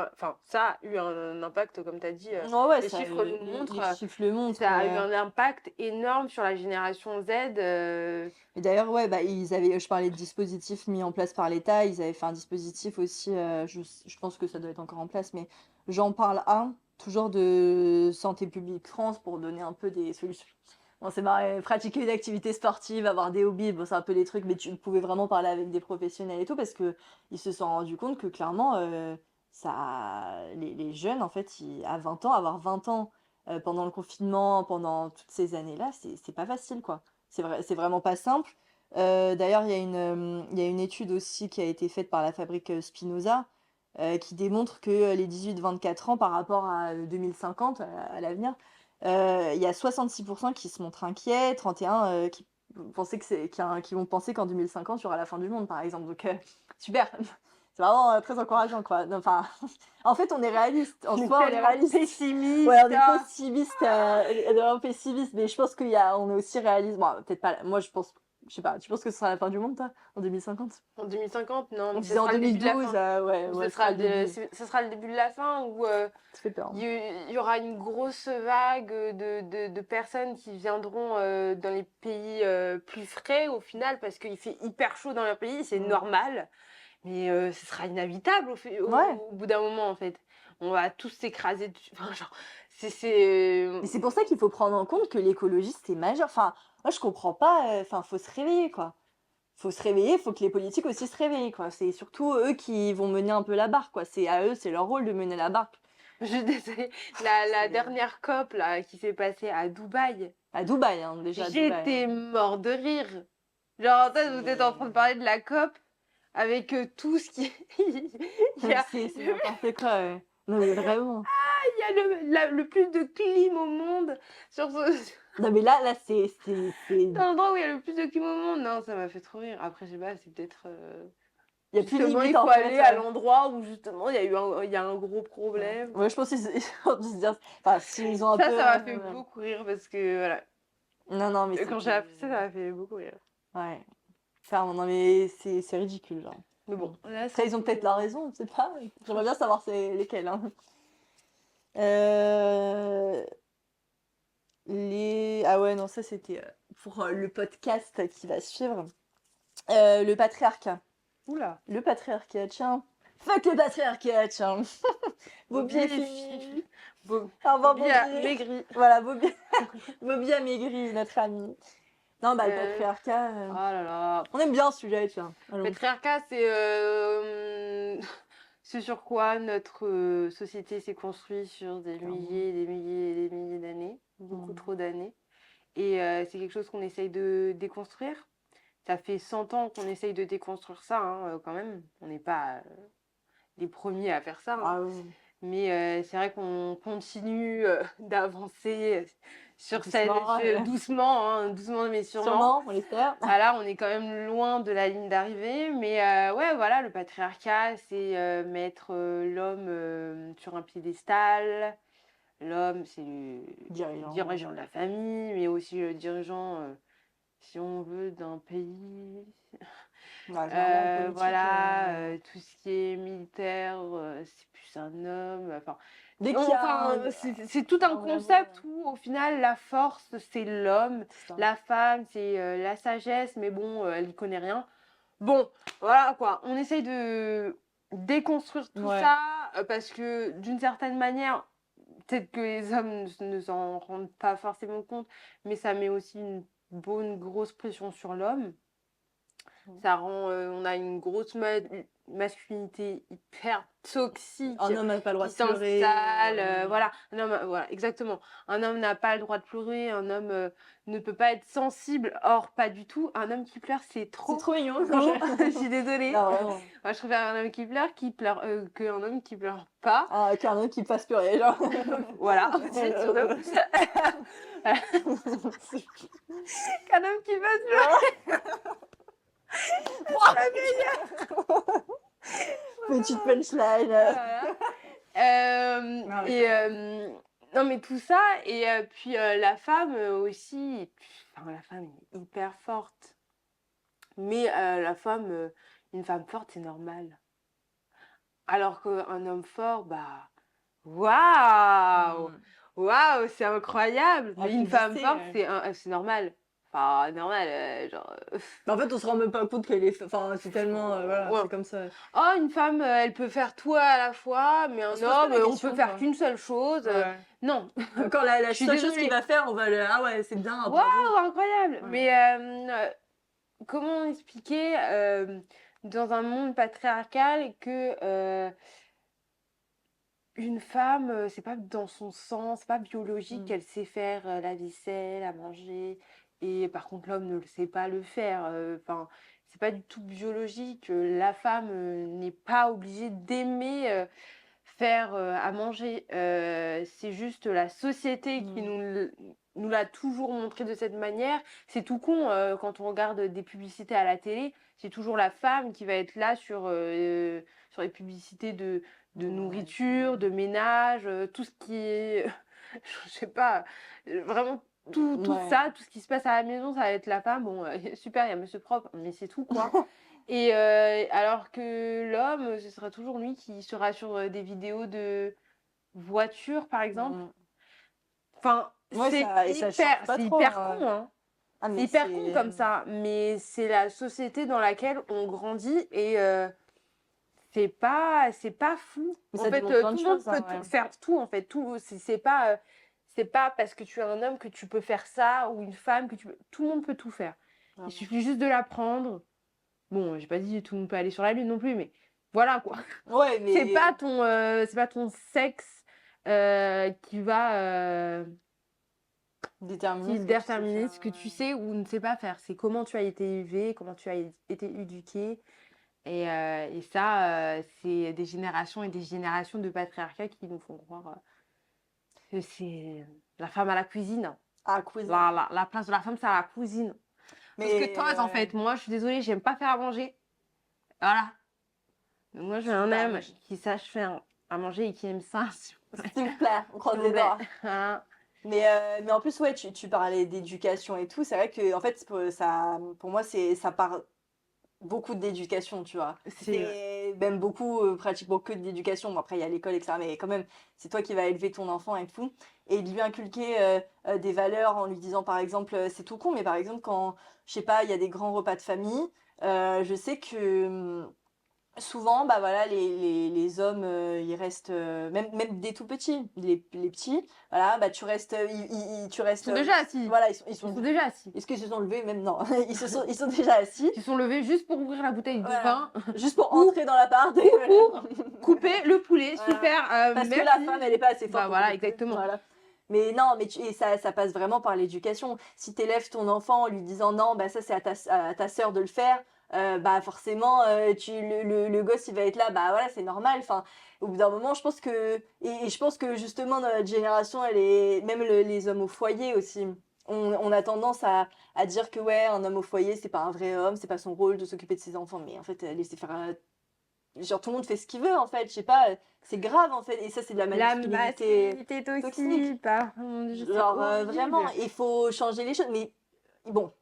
[SPEAKER 1] un impact, comme tu as dit,
[SPEAKER 2] ouais, ouais,
[SPEAKER 1] les
[SPEAKER 2] ça,
[SPEAKER 1] chiffres nous
[SPEAKER 2] les
[SPEAKER 1] montrent,
[SPEAKER 2] chiffres le montrent.
[SPEAKER 1] ça a eu un impact énorme sur la génération Z.
[SPEAKER 2] Et d'ailleurs, ouais, bah, je parlais de dispositifs mis en place par l'État, ils avaient fait un dispositif aussi, je pense que ça doit être encore en place, mais j'en parle un, toujours de Santé publique France, pour donner un peu des solutions. Bon, c'est marrant, pratiquer une activité sportive, avoir des hobbies, bon, c'est un peu les trucs, mais tu pouvais vraiment parler avec des professionnels et tout, parce que ils se sont rendus compte que clairement, les jeunes, en fait, à 20 ans, avoir 20 ans, pendant le confinement, pendant toutes ces années-là, c'est pas facile, quoi. C'est vraiment pas simple. D'ailleurs, il y a une étude aussi qui a été faite par la fabrique Spinoza, qui démontre que les 18-24 ans, par rapport à 2050, à l'avenir, il y a 66% qui se montrent inquiets, 31 qui vont penser qu'en 2050, il y aura la fin du monde, par exemple. Donc, super, c'est vraiment très encourageant, quoi. Enfin, en fait, on est réaliste. En
[SPEAKER 1] On est
[SPEAKER 2] soi, on est
[SPEAKER 1] tellement
[SPEAKER 2] réaliste.
[SPEAKER 1] pessimiste.
[SPEAKER 2] Ouais, on est pessimiste, vraiment pessimiste, mais je pense on est aussi réaliste. Bon, peut-être pas. Moi, je sais pas. Tu penses que ce sera la fin du monde, toi, en 2050?
[SPEAKER 1] En 2050, non,
[SPEAKER 2] On
[SPEAKER 1] mais ce
[SPEAKER 2] disait en
[SPEAKER 1] sera le début de la
[SPEAKER 2] 2012,
[SPEAKER 1] fin.
[SPEAKER 2] ouais,
[SPEAKER 1] Ce
[SPEAKER 2] ouais, ce
[SPEAKER 1] sera
[SPEAKER 2] sera le début.
[SPEAKER 1] ce sera le début de la fin où
[SPEAKER 2] Ça fait peur.
[SPEAKER 1] il y aura une grosse vague de personnes qui viendront dans les pays plus frais au final parce qu'il fait hyper chaud dans leur pays, c'est normal. Mais ce sera inhabitable
[SPEAKER 2] Ouais.
[SPEAKER 1] au bout d'un moment en fait. On va tous s'écraser dessus. Enfin, genre,
[SPEAKER 2] Mais c'est pour ça qu'il faut prendre en compte que l'écologie, c'est majeur. Enfin, moi, je comprends pas. Enfin, faut se réveiller, quoi. Faut se réveiller, faut que les politiques aussi se réveillent, quoi. C'est surtout eux qui vont mener un peu la barque, quoi. C'est à eux, c'est leur rôle de mener la barque.
[SPEAKER 1] je suis désolée. La
[SPEAKER 2] C'est
[SPEAKER 1] dernière COP là, qui s'est passée à Dubaï,
[SPEAKER 2] à Dubaï, hein, déjà à Dubaï.
[SPEAKER 1] j'étais mort de rire. Genre, en fait, vous êtes en train de parler de la COP avec tout ce qui. Il y a,
[SPEAKER 2] C'est n'importe quoi, ouais. Non, mais vraiment.
[SPEAKER 1] il y a le plus de clim au monde sur ce.
[SPEAKER 2] Non, mais là, c'est...
[SPEAKER 1] Dans l'endroit où il y a le plus de clim au monde. Non, ça m'a fait trop rire. Après, je sais pas, c'est peut-être.
[SPEAKER 2] Il y a plus de
[SPEAKER 1] Justement, il
[SPEAKER 2] limite,
[SPEAKER 1] faut
[SPEAKER 2] en fait.
[SPEAKER 1] aller à l'endroit où justement il y a un gros problème.
[SPEAKER 2] Ouais, je pense qu'ils ont dû se dire... Enfin, s'ils ont un peu...
[SPEAKER 1] Ça m'a fait beaucoup rire parce que voilà.
[SPEAKER 2] Non, non, mais
[SPEAKER 1] Quand j'ai appris ça, ça m'a fait beaucoup rire.
[SPEAKER 2] Ouais. Enfin, non, mais c'est ridicule, genre.
[SPEAKER 1] Mais bon, là,
[SPEAKER 2] Après, ils ont peut-être la raison, on sait pas. J'aimerais bien savoir c'est lesquels, hein. Euh... Ah ouais, non, ça c'était pour le podcast qui va suivre. Le patriarcat.
[SPEAKER 1] Oula.
[SPEAKER 2] Le patriarcat, tiens. Fuck le patriarcat, tiens. Bobby est
[SPEAKER 1] Bobby
[SPEAKER 2] fini.
[SPEAKER 1] Au
[SPEAKER 2] Au revoir,
[SPEAKER 1] Bobby a
[SPEAKER 2] Bobby.
[SPEAKER 1] maigri.
[SPEAKER 2] Voilà, Bobby. Bobby a maigri, notre ami. Non, bah, le patriarcat.
[SPEAKER 1] Oh là là.
[SPEAKER 2] On aime bien ce sujet, tiens.
[SPEAKER 1] Le patriarcat, c'est sur quoi notre société s'est construite sur des milliers, des milliers et des milliers d'années, beaucoup trop d'années. Et c'est quelque chose qu'on essaye de déconstruire. Ça fait 100 ans qu'on essaye de déconstruire ça, hein, quand même. On n'est pas les premiers à faire ça, hein.
[SPEAKER 2] Ah oui.
[SPEAKER 1] Mais c'est vrai qu'on continue d'avancer sur
[SPEAKER 2] Doucement,
[SPEAKER 1] doucement, hein, doucement mais sûrement.
[SPEAKER 2] Sûrement, on l'espère.
[SPEAKER 1] Voilà, on est quand même loin de la ligne d'arrivée, mais ouais, voilà, le patriarcat, c'est mettre l'homme sur un piédestal. L'homme, c'est le dirigeant de la famille, mais aussi le dirigeant, si on veut, d'un pays. Voilà, tout ce qui est militaire, c'est plus un homme. Enfin, c'est tout un concept où, au final, la force, c'est l'homme, la femme, c'est la sagesse, mais bon, elle n'y connaît rien. Bon, voilà quoi. On essaye de déconstruire tout ça parce que, d'une certaine manière, peut-être que les hommes ne s'en rendent pas forcément compte, mais ça met aussi une bonne grosse pression sur l'homme. Ça rend, on a une grosse masculinité hyper toxique
[SPEAKER 2] Un homme n'a pas le droit
[SPEAKER 1] qui
[SPEAKER 2] de pleurer.
[SPEAKER 1] s'installe. Voilà, voilà, exactement. Un homme n'a pas le droit de pleurer, un homme ne peut pas être sensible. Or, pas du tout. Un homme qui pleure, c'est trop
[SPEAKER 2] mignon.
[SPEAKER 1] beau. Je suis désolée.
[SPEAKER 2] Non, vraiment.
[SPEAKER 1] Moi, je préfère un homme qui pleure qu'un homme qui pleure pas.
[SPEAKER 2] Ah, qu'un homme qui fasse pleurer, genre.
[SPEAKER 1] Voilà, ensuite, surtout. Qu'un homme qui fasse pleurer.
[SPEAKER 2] Petite punchline.
[SPEAKER 1] Voilà.
[SPEAKER 2] Non,
[SPEAKER 1] non, mais tout ça, et puis la femme aussi, enfin, la femme est hyper forte. Mais la femme, une femme forte, c'est normal. Alors qu'un homme fort, bah, waouh! Waouh, c'est incroyable! Mais une femme forte, c'est normal. Enfin, normal, genre.
[SPEAKER 2] En fait, on se rend même pas compte qu'elle est. Enfin, c'est tellement. Voilà, c'est comme ça.
[SPEAKER 1] Oh, une femme, elle peut faire tout à la fois, mais un homme, on peut faire qu'une seule chose. Non.
[SPEAKER 2] Quand la seule chose qu'il va faire, on va le. Ah ouais, c'est bien.
[SPEAKER 1] Waouh, incroyable! Mais comment expliquer dans un monde patriarcal que une femme, c'est pas dans son sang, c'est pas biologique
[SPEAKER 2] Mm.
[SPEAKER 1] qu'elle sait faire, la vaisselle, à manger et par contre l'homme ne le sait pas le faire, enfin, c'est pas du tout biologique, la femme, n'est pas obligée d'aimer, faire, à manger. C'est juste la société qui
[SPEAKER 2] Mm.
[SPEAKER 1] nous l'a toujours montré de cette manière. C'est tout con, quand on regarde des publicités à la télé, c'est toujours la femme qui va être là sur les publicités de
[SPEAKER 2] Ouais,
[SPEAKER 1] nourriture, de ménage, tout ce qui est, je sais pas, vraiment tout
[SPEAKER 2] ouais.
[SPEAKER 1] ça, tout ce qui se passe à la maison, ça va être la femme. Bon, super, il y a monsieur propre, mais c'est tout, quoi. Et alors que l'homme, ce sera toujours lui qui sera sur, des vidéos de voitures, par exemple.
[SPEAKER 2] Mm.
[SPEAKER 1] Enfin,
[SPEAKER 2] Ouais, ça change pas
[SPEAKER 1] c'est
[SPEAKER 2] trop,
[SPEAKER 1] hyper
[SPEAKER 2] hein.
[SPEAKER 1] con, hein.
[SPEAKER 2] Ah,
[SPEAKER 1] C'est
[SPEAKER 2] mais
[SPEAKER 1] hyper con
[SPEAKER 2] c'est.
[SPEAKER 1] comme ça, mais c'est la société dans laquelle on grandit et c'est pas fou.
[SPEAKER 2] Mais
[SPEAKER 1] En
[SPEAKER 2] ça
[SPEAKER 1] fait,
[SPEAKER 2] démontre plein de
[SPEAKER 1] tout le monde
[SPEAKER 2] choses,
[SPEAKER 1] peut
[SPEAKER 2] hein, ouais.
[SPEAKER 1] faire tout, en fait, tout. C'est pas parce que tu es un homme que tu peux faire ça ou une femme que tu peux tout le monde peut tout faire. Il
[SPEAKER 2] Vraiment.
[SPEAKER 1] suffit juste de l'apprendre. Bon, j'ai pas dit tout le monde peut aller sur la lune non plus, mais voilà, quoi.
[SPEAKER 2] Ouais, mais.
[SPEAKER 1] C'est pas ton sexe, qui va,
[SPEAKER 2] Déterminer
[SPEAKER 1] qui
[SPEAKER 2] ce que tu sais
[SPEAKER 1] déterminer
[SPEAKER 2] faire.
[SPEAKER 1] ce que tu sais ou ne sais pas faire. C'est comment tu as été élevé, comment tu as été éduqué. Et ça, c'est des générations et des générations de patriarcat qui nous font croire que c'est la femme à la cuisine.
[SPEAKER 2] Ah, cuisine.
[SPEAKER 1] La place de la femme, c'est à la cuisine. Parce que
[SPEAKER 2] Mais
[SPEAKER 1] toi, en
[SPEAKER 2] ouais,
[SPEAKER 1] fait, moi, je suis désolée, j'aime pas faire à manger. Voilà. Donc moi, j'ai un
[SPEAKER 2] bah,
[SPEAKER 1] homme qui sache faire à manger et qui aime ça,
[SPEAKER 2] s'il vous plaît, on croise
[SPEAKER 1] s'il
[SPEAKER 2] les
[SPEAKER 1] vous plaît.
[SPEAKER 2] doigts.
[SPEAKER 1] Voilà.
[SPEAKER 2] Mais en plus, ouais, tu parlais d'éducation et tout. C'est vrai que, en fait, pour moi, ça part beaucoup d'éducation, tu vois.
[SPEAKER 1] C'est
[SPEAKER 2] C'est même beaucoup, pratiquement que d'éducation. Bon, après, il y a l'école, etc. Mais quand même, c'est toi qui vas élever ton enfant et tout. Et lui inculquer des valeurs en lui disant, par exemple, c'est tout con, mais par exemple, quand, je sais pas, il y a des grands repas de famille, je sais que souvent, bah voilà, les hommes, ils restent, même des tout petits, les petits, voilà, bah tu restes, tu
[SPEAKER 1] Ils
[SPEAKER 2] restes,
[SPEAKER 1] sont déjà assis.
[SPEAKER 2] voilà,
[SPEAKER 1] Ils sont déjà assis.
[SPEAKER 2] est-ce qu'ils se sont levés? Même non, ils sont déjà assis,
[SPEAKER 1] Ils sont levés juste pour ouvrir la bouteille de
[SPEAKER 2] voilà,
[SPEAKER 1] vin
[SPEAKER 2] juste pour
[SPEAKER 1] ou
[SPEAKER 2] entrer dans l'appart.
[SPEAKER 1] pour couper le poulet.
[SPEAKER 2] Voilà.
[SPEAKER 1] Super,
[SPEAKER 2] Parce que la
[SPEAKER 1] merci.
[SPEAKER 2] femme, elle est pas assez
[SPEAKER 1] Bah
[SPEAKER 2] forte pour couper
[SPEAKER 1] voilà,
[SPEAKER 2] le poulet.
[SPEAKER 1] exactement.
[SPEAKER 2] Voilà. Mais non, et ça passe vraiment par l'éducation. Si tu élèves ton enfant en lui disant non, bah ça c'est à ta sœur de le faire, bah forcément, le gosse il va être là, bah voilà, c'est normal. Enfin, au bout d'un moment, je pense que. Et je pense que justement, dans notre génération, même les hommes au foyer aussi. On a tendance à dire que ouais, un homme au foyer, c'est pas un vrai homme, c'est pas son rôle de s'occuper de ses enfants. Mais en fait, laisser faire genre tout le monde fait ce qu'il veut en fait, je sais pas, c'est grave en fait, et ça c'est de la
[SPEAKER 1] La
[SPEAKER 2] masculinité
[SPEAKER 1] masculinité
[SPEAKER 2] toxique.
[SPEAKER 1] toxique, ah mon Dieu, c'est
[SPEAKER 2] Genre vraiment,
[SPEAKER 1] horrible.
[SPEAKER 2] il faut changer les choses, mais bon,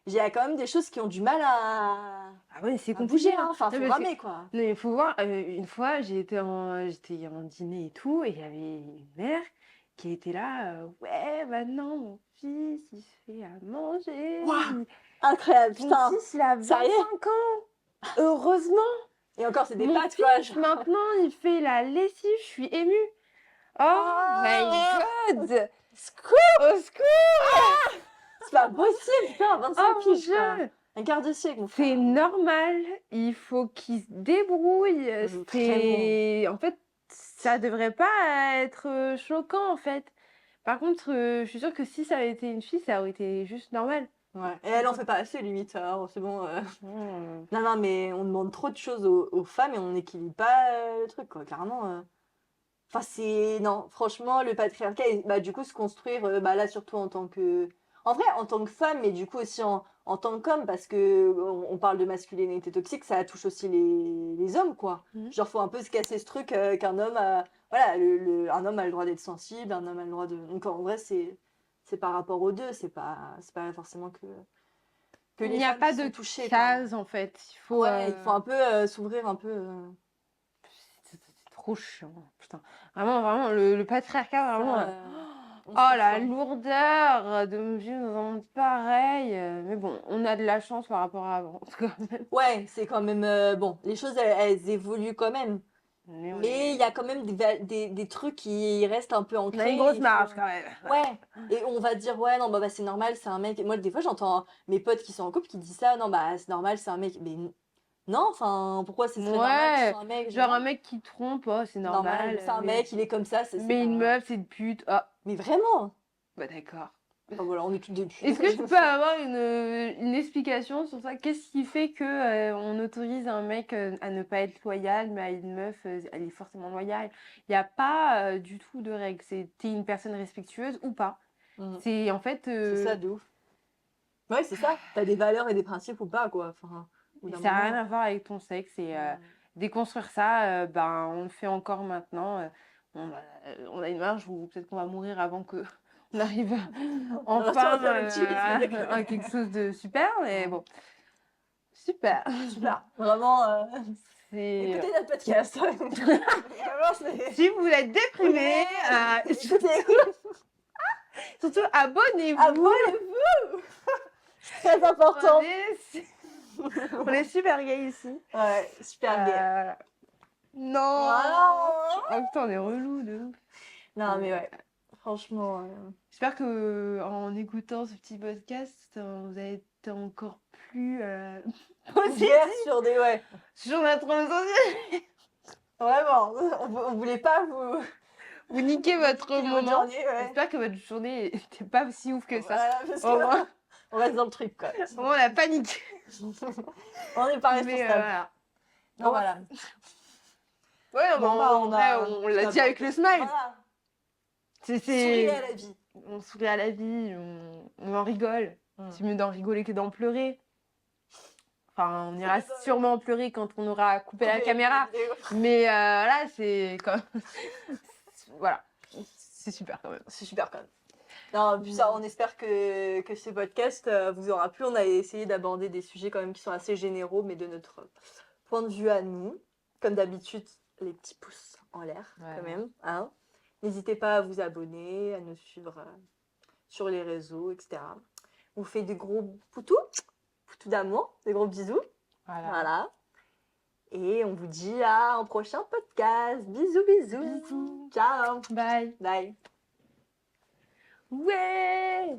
[SPEAKER 2] il y a quand même des choses qui ont du mal
[SPEAKER 1] Ah ouais, c'est
[SPEAKER 2] à bouger,
[SPEAKER 1] compliqué, hein.
[SPEAKER 2] hein. Enfin
[SPEAKER 1] Non,
[SPEAKER 2] faut
[SPEAKER 1] parce que
[SPEAKER 2] ramer quoi.
[SPEAKER 1] non, il faut voir, une fois, j'étais en dîner et tout, et il y avait une mère qui était là, ouais, maintenant mon fils, il se fait à manger,
[SPEAKER 2] Waouh, incroyable,
[SPEAKER 1] ton
[SPEAKER 2] putain,
[SPEAKER 1] fils, il a
[SPEAKER 2] sérieux?
[SPEAKER 1] 25 ans, heureusement,
[SPEAKER 2] Et encore c'est des
[SPEAKER 1] mon
[SPEAKER 2] pâtes quoi,
[SPEAKER 1] fils,
[SPEAKER 2] genre.
[SPEAKER 1] maintenant, il fait la lessive, je suis émue. Oh my
[SPEAKER 2] Ah,
[SPEAKER 1] God!
[SPEAKER 2] secours,
[SPEAKER 1] Au secours!
[SPEAKER 2] c'est pas possible, putain, 25
[SPEAKER 1] Oh mon
[SPEAKER 2] piges quoi.
[SPEAKER 1] Dieu!
[SPEAKER 2] Un quart de siècle mon
[SPEAKER 1] C'est
[SPEAKER 2] frère.
[SPEAKER 1] normal, il faut qu'il se débrouille.
[SPEAKER 2] Vraiment.
[SPEAKER 1] En fait, ça devrait pas être choquant en fait. Par contre, je suis sûre que si ça avait été une fille, ça aurait été juste normal.
[SPEAKER 2] Ouais. Et elle en fait pas assez limite, alors c'est bon.
[SPEAKER 1] Hmm.
[SPEAKER 2] Non, non, mais on demande trop de choses aux femmes et on n'équilibre pas le truc, quoi, clairement. Enfin, c'est. Non, franchement, le patriarcat, bah, du coup, se construire, bah, là, surtout en tant que. En vrai, en tant que femme, mais du coup aussi en tant qu'homme, parce que on parle de masculinité toxique, ça touche aussi les hommes, quoi.
[SPEAKER 1] Mhm.
[SPEAKER 2] Genre, faut un peu se casser ce truc qu'un homme a. Voilà, un homme a le droit d'être sensible, un homme a le droit de. Donc, en vrai, c'est par rapport aux deux, c'est pas forcément que
[SPEAKER 1] Il
[SPEAKER 2] les
[SPEAKER 1] n'y a
[SPEAKER 2] femmes
[SPEAKER 1] pas
[SPEAKER 2] qui sont
[SPEAKER 1] de
[SPEAKER 2] touchées, quoi.
[SPEAKER 1] case en fait. Il faut.
[SPEAKER 2] Ouais, il faut un peu s'ouvrir un peu.
[SPEAKER 1] C'est trop chiant, putain. Vraiment, vraiment, le patriarcat,
[SPEAKER 2] Ça,
[SPEAKER 1] vraiment.
[SPEAKER 2] on
[SPEAKER 1] Oh
[SPEAKER 2] souffre,
[SPEAKER 1] la
[SPEAKER 2] hein.
[SPEAKER 1] lourdeur de me vivre dans un monde pareil. Mais bon, on a de la chance par rapport à avant, quand même.
[SPEAKER 2] Ouais, c'est quand même bon. Les choses, elles évoluent quand même.
[SPEAKER 1] Mais on
[SPEAKER 2] Mais il y
[SPEAKER 1] est.
[SPEAKER 2] a quand même des trucs qui restent un peu
[SPEAKER 1] On a une
[SPEAKER 2] ancrés.
[SPEAKER 1] grosse
[SPEAKER 2] Il faut.
[SPEAKER 1] marge quand même.
[SPEAKER 2] Ouais. Et on va dire, ouais, non, bah c'est normal, c'est un mec. Moi, des fois, j'entends mes potes qui sont en couple qui disent ça. Non, bah c'est normal, c'est un mec. Mais Non, enfin, pourquoi ce serait normal
[SPEAKER 1] Ouais,
[SPEAKER 2] sur un mec,
[SPEAKER 1] genre un
[SPEAKER 2] non?
[SPEAKER 1] mec qui trompe, oh, c'est
[SPEAKER 2] Normal,
[SPEAKER 1] normal,
[SPEAKER 2] c'est un mec, il est comme ça, c'est
[SPEAKER 1] mais une
[SPEAKER 2] pas...
[SPEAKER 1] meuf, c'est une pute. Ah,
[SPEAKER 2] Mais vraiment?
[SPEAKER 1] bah d'accord.
[SPEAKER 2] Enfin, voilà, on est toutes des putes.
[SPEAKER 1] Est-ce que je peux avoir une explication sur ça? Qu'est-ce qui fait que on autorise un mec à ne pas être loyal, mais à une meuf, elle est forcément loyale? Il n'y a pas du tout de règle. C'est t'es une personne respectueuse ou pas.
[SPEAKER 2] Mm.
[SPEAKER 1] C'est en fait,
[SPEAKER 2] C'est ça, de ouf. Ouais, c'est ça. T'as des valeurs et des principes ou pas, quoi. Enfin, au bout d'un
[SPEAKER 1] ça n'a rien
[SPEAKER 2] moment.
[SPEAKER 1] à voir avec ton sexe. Et
[SPEAKER 2] Mm.
[SPEAKER 1] déconstruire ça, ben, on le fait encore maintenant. On a une marge où peut-être qu'on va mourir avant que on arrive
[SPEAKER 2] On va faire
[SPEAKER 1] enfin
[SPEAKER 2] le petit avec
[SPEAKER 1] à quelque chose de super. Mais
[SPEAKER 2] Mm.
[SPEAKER 1] bon, super.
[SPEAKER 2] Super. Vraiment,
[SPEAKER 1] C'est
[SPEAKER 2] écoutez notre podcast. Vraiment, c'est...
[SPEAKER 1] si vous êtes déprimé,
[SPEAKER 2] Écoutez,
[SPEAKER 1] surtout abonnez-vous.
[SPEAKER 2] abonnez-vous. Très important.
[SPEAKER 1] On est super gay ici.
[SPEAKER 2] Ouais, super gay.
[SPEAKER 1] Voilà. Non.
[SPEAKER 2] Wow.
[SPEAKER 1] Oh putain, on est relou de ouf.
[SPEAKER 2] Non, mais ouais. Franchement.
[SPEAKER 1] J'espère que en écoutant ce petit podcast, vous avez été encore plus positif
[SPEAKER 2] Ouvert sur des. Ouais.
[SPEAKER 1] sur notre ressenti.
[SPEAKER 2] Vraiment. On voulait pas vous.
[SPEAKER 1] Vous niquez votre
[SPEAKER 2] Niquer
[SPEAKER 1] moment.
[SPEAKER 2] journée, ouais.
[SPEAKER 1] J'espère que votre journée n'était pas si ouf que ça.
[SPEAKER 2] Voilà, parce
[SPEAKER 1] Au moins,
[SPEAKER 2] que on reste dans le truc, quoi.
[SPEAKER 1] au moins, on a paniqué.
[SPEAKER 2] On n'est pas
[SPEAKER 1] Mais
[SPEAKER 2] responsable.
[SPEAKER 1] voilà.
[SPEAKER 2] Non, voilà.
[SPEAKER 1] Ouais,
[SPEAKER 2] Bon, bah,
[SPEAKER 1] en vrai, on l'a dit avec le smile.
[SPEAKER 2] Voilà.
[SPEAKER 1] C'est...
[SPEAKER 2] Souriez à la vie.
[SPEAKER 1] On sourit à la vie, on en rigole. C'est mieux d'en rigoler que d'en pleurer. Enfin, on ira sûrement pleurer quand on aura coupé la caméra. Mais là, c'est quand voilà. C'est super quand même.
[SPEAKER 2] C'est super quand même. Non, puis ça, on espère que ce podcast vous aura plu. On a essayé d'aborder des sujets quand même qui sont assez généraux, mais de notre point de vue à nous. Comme d'habitude, les petits pouces en l'air quand même. Hein. N'hésitez pas à vous abonner, à nous suivre sur les réseaux, etc. On vous fait des gros poutous d'amour, des gros bisous. Voilà. Et on vous dit à un prochain podcast. Bisous, bisous.
[SPEAKER 1] Bisous.
[SPEAKER 2] Ciao.
[SPEAKER 1] Bye.
[SPEAKER 2] Bye.
[SPEAKER 1] Ouais.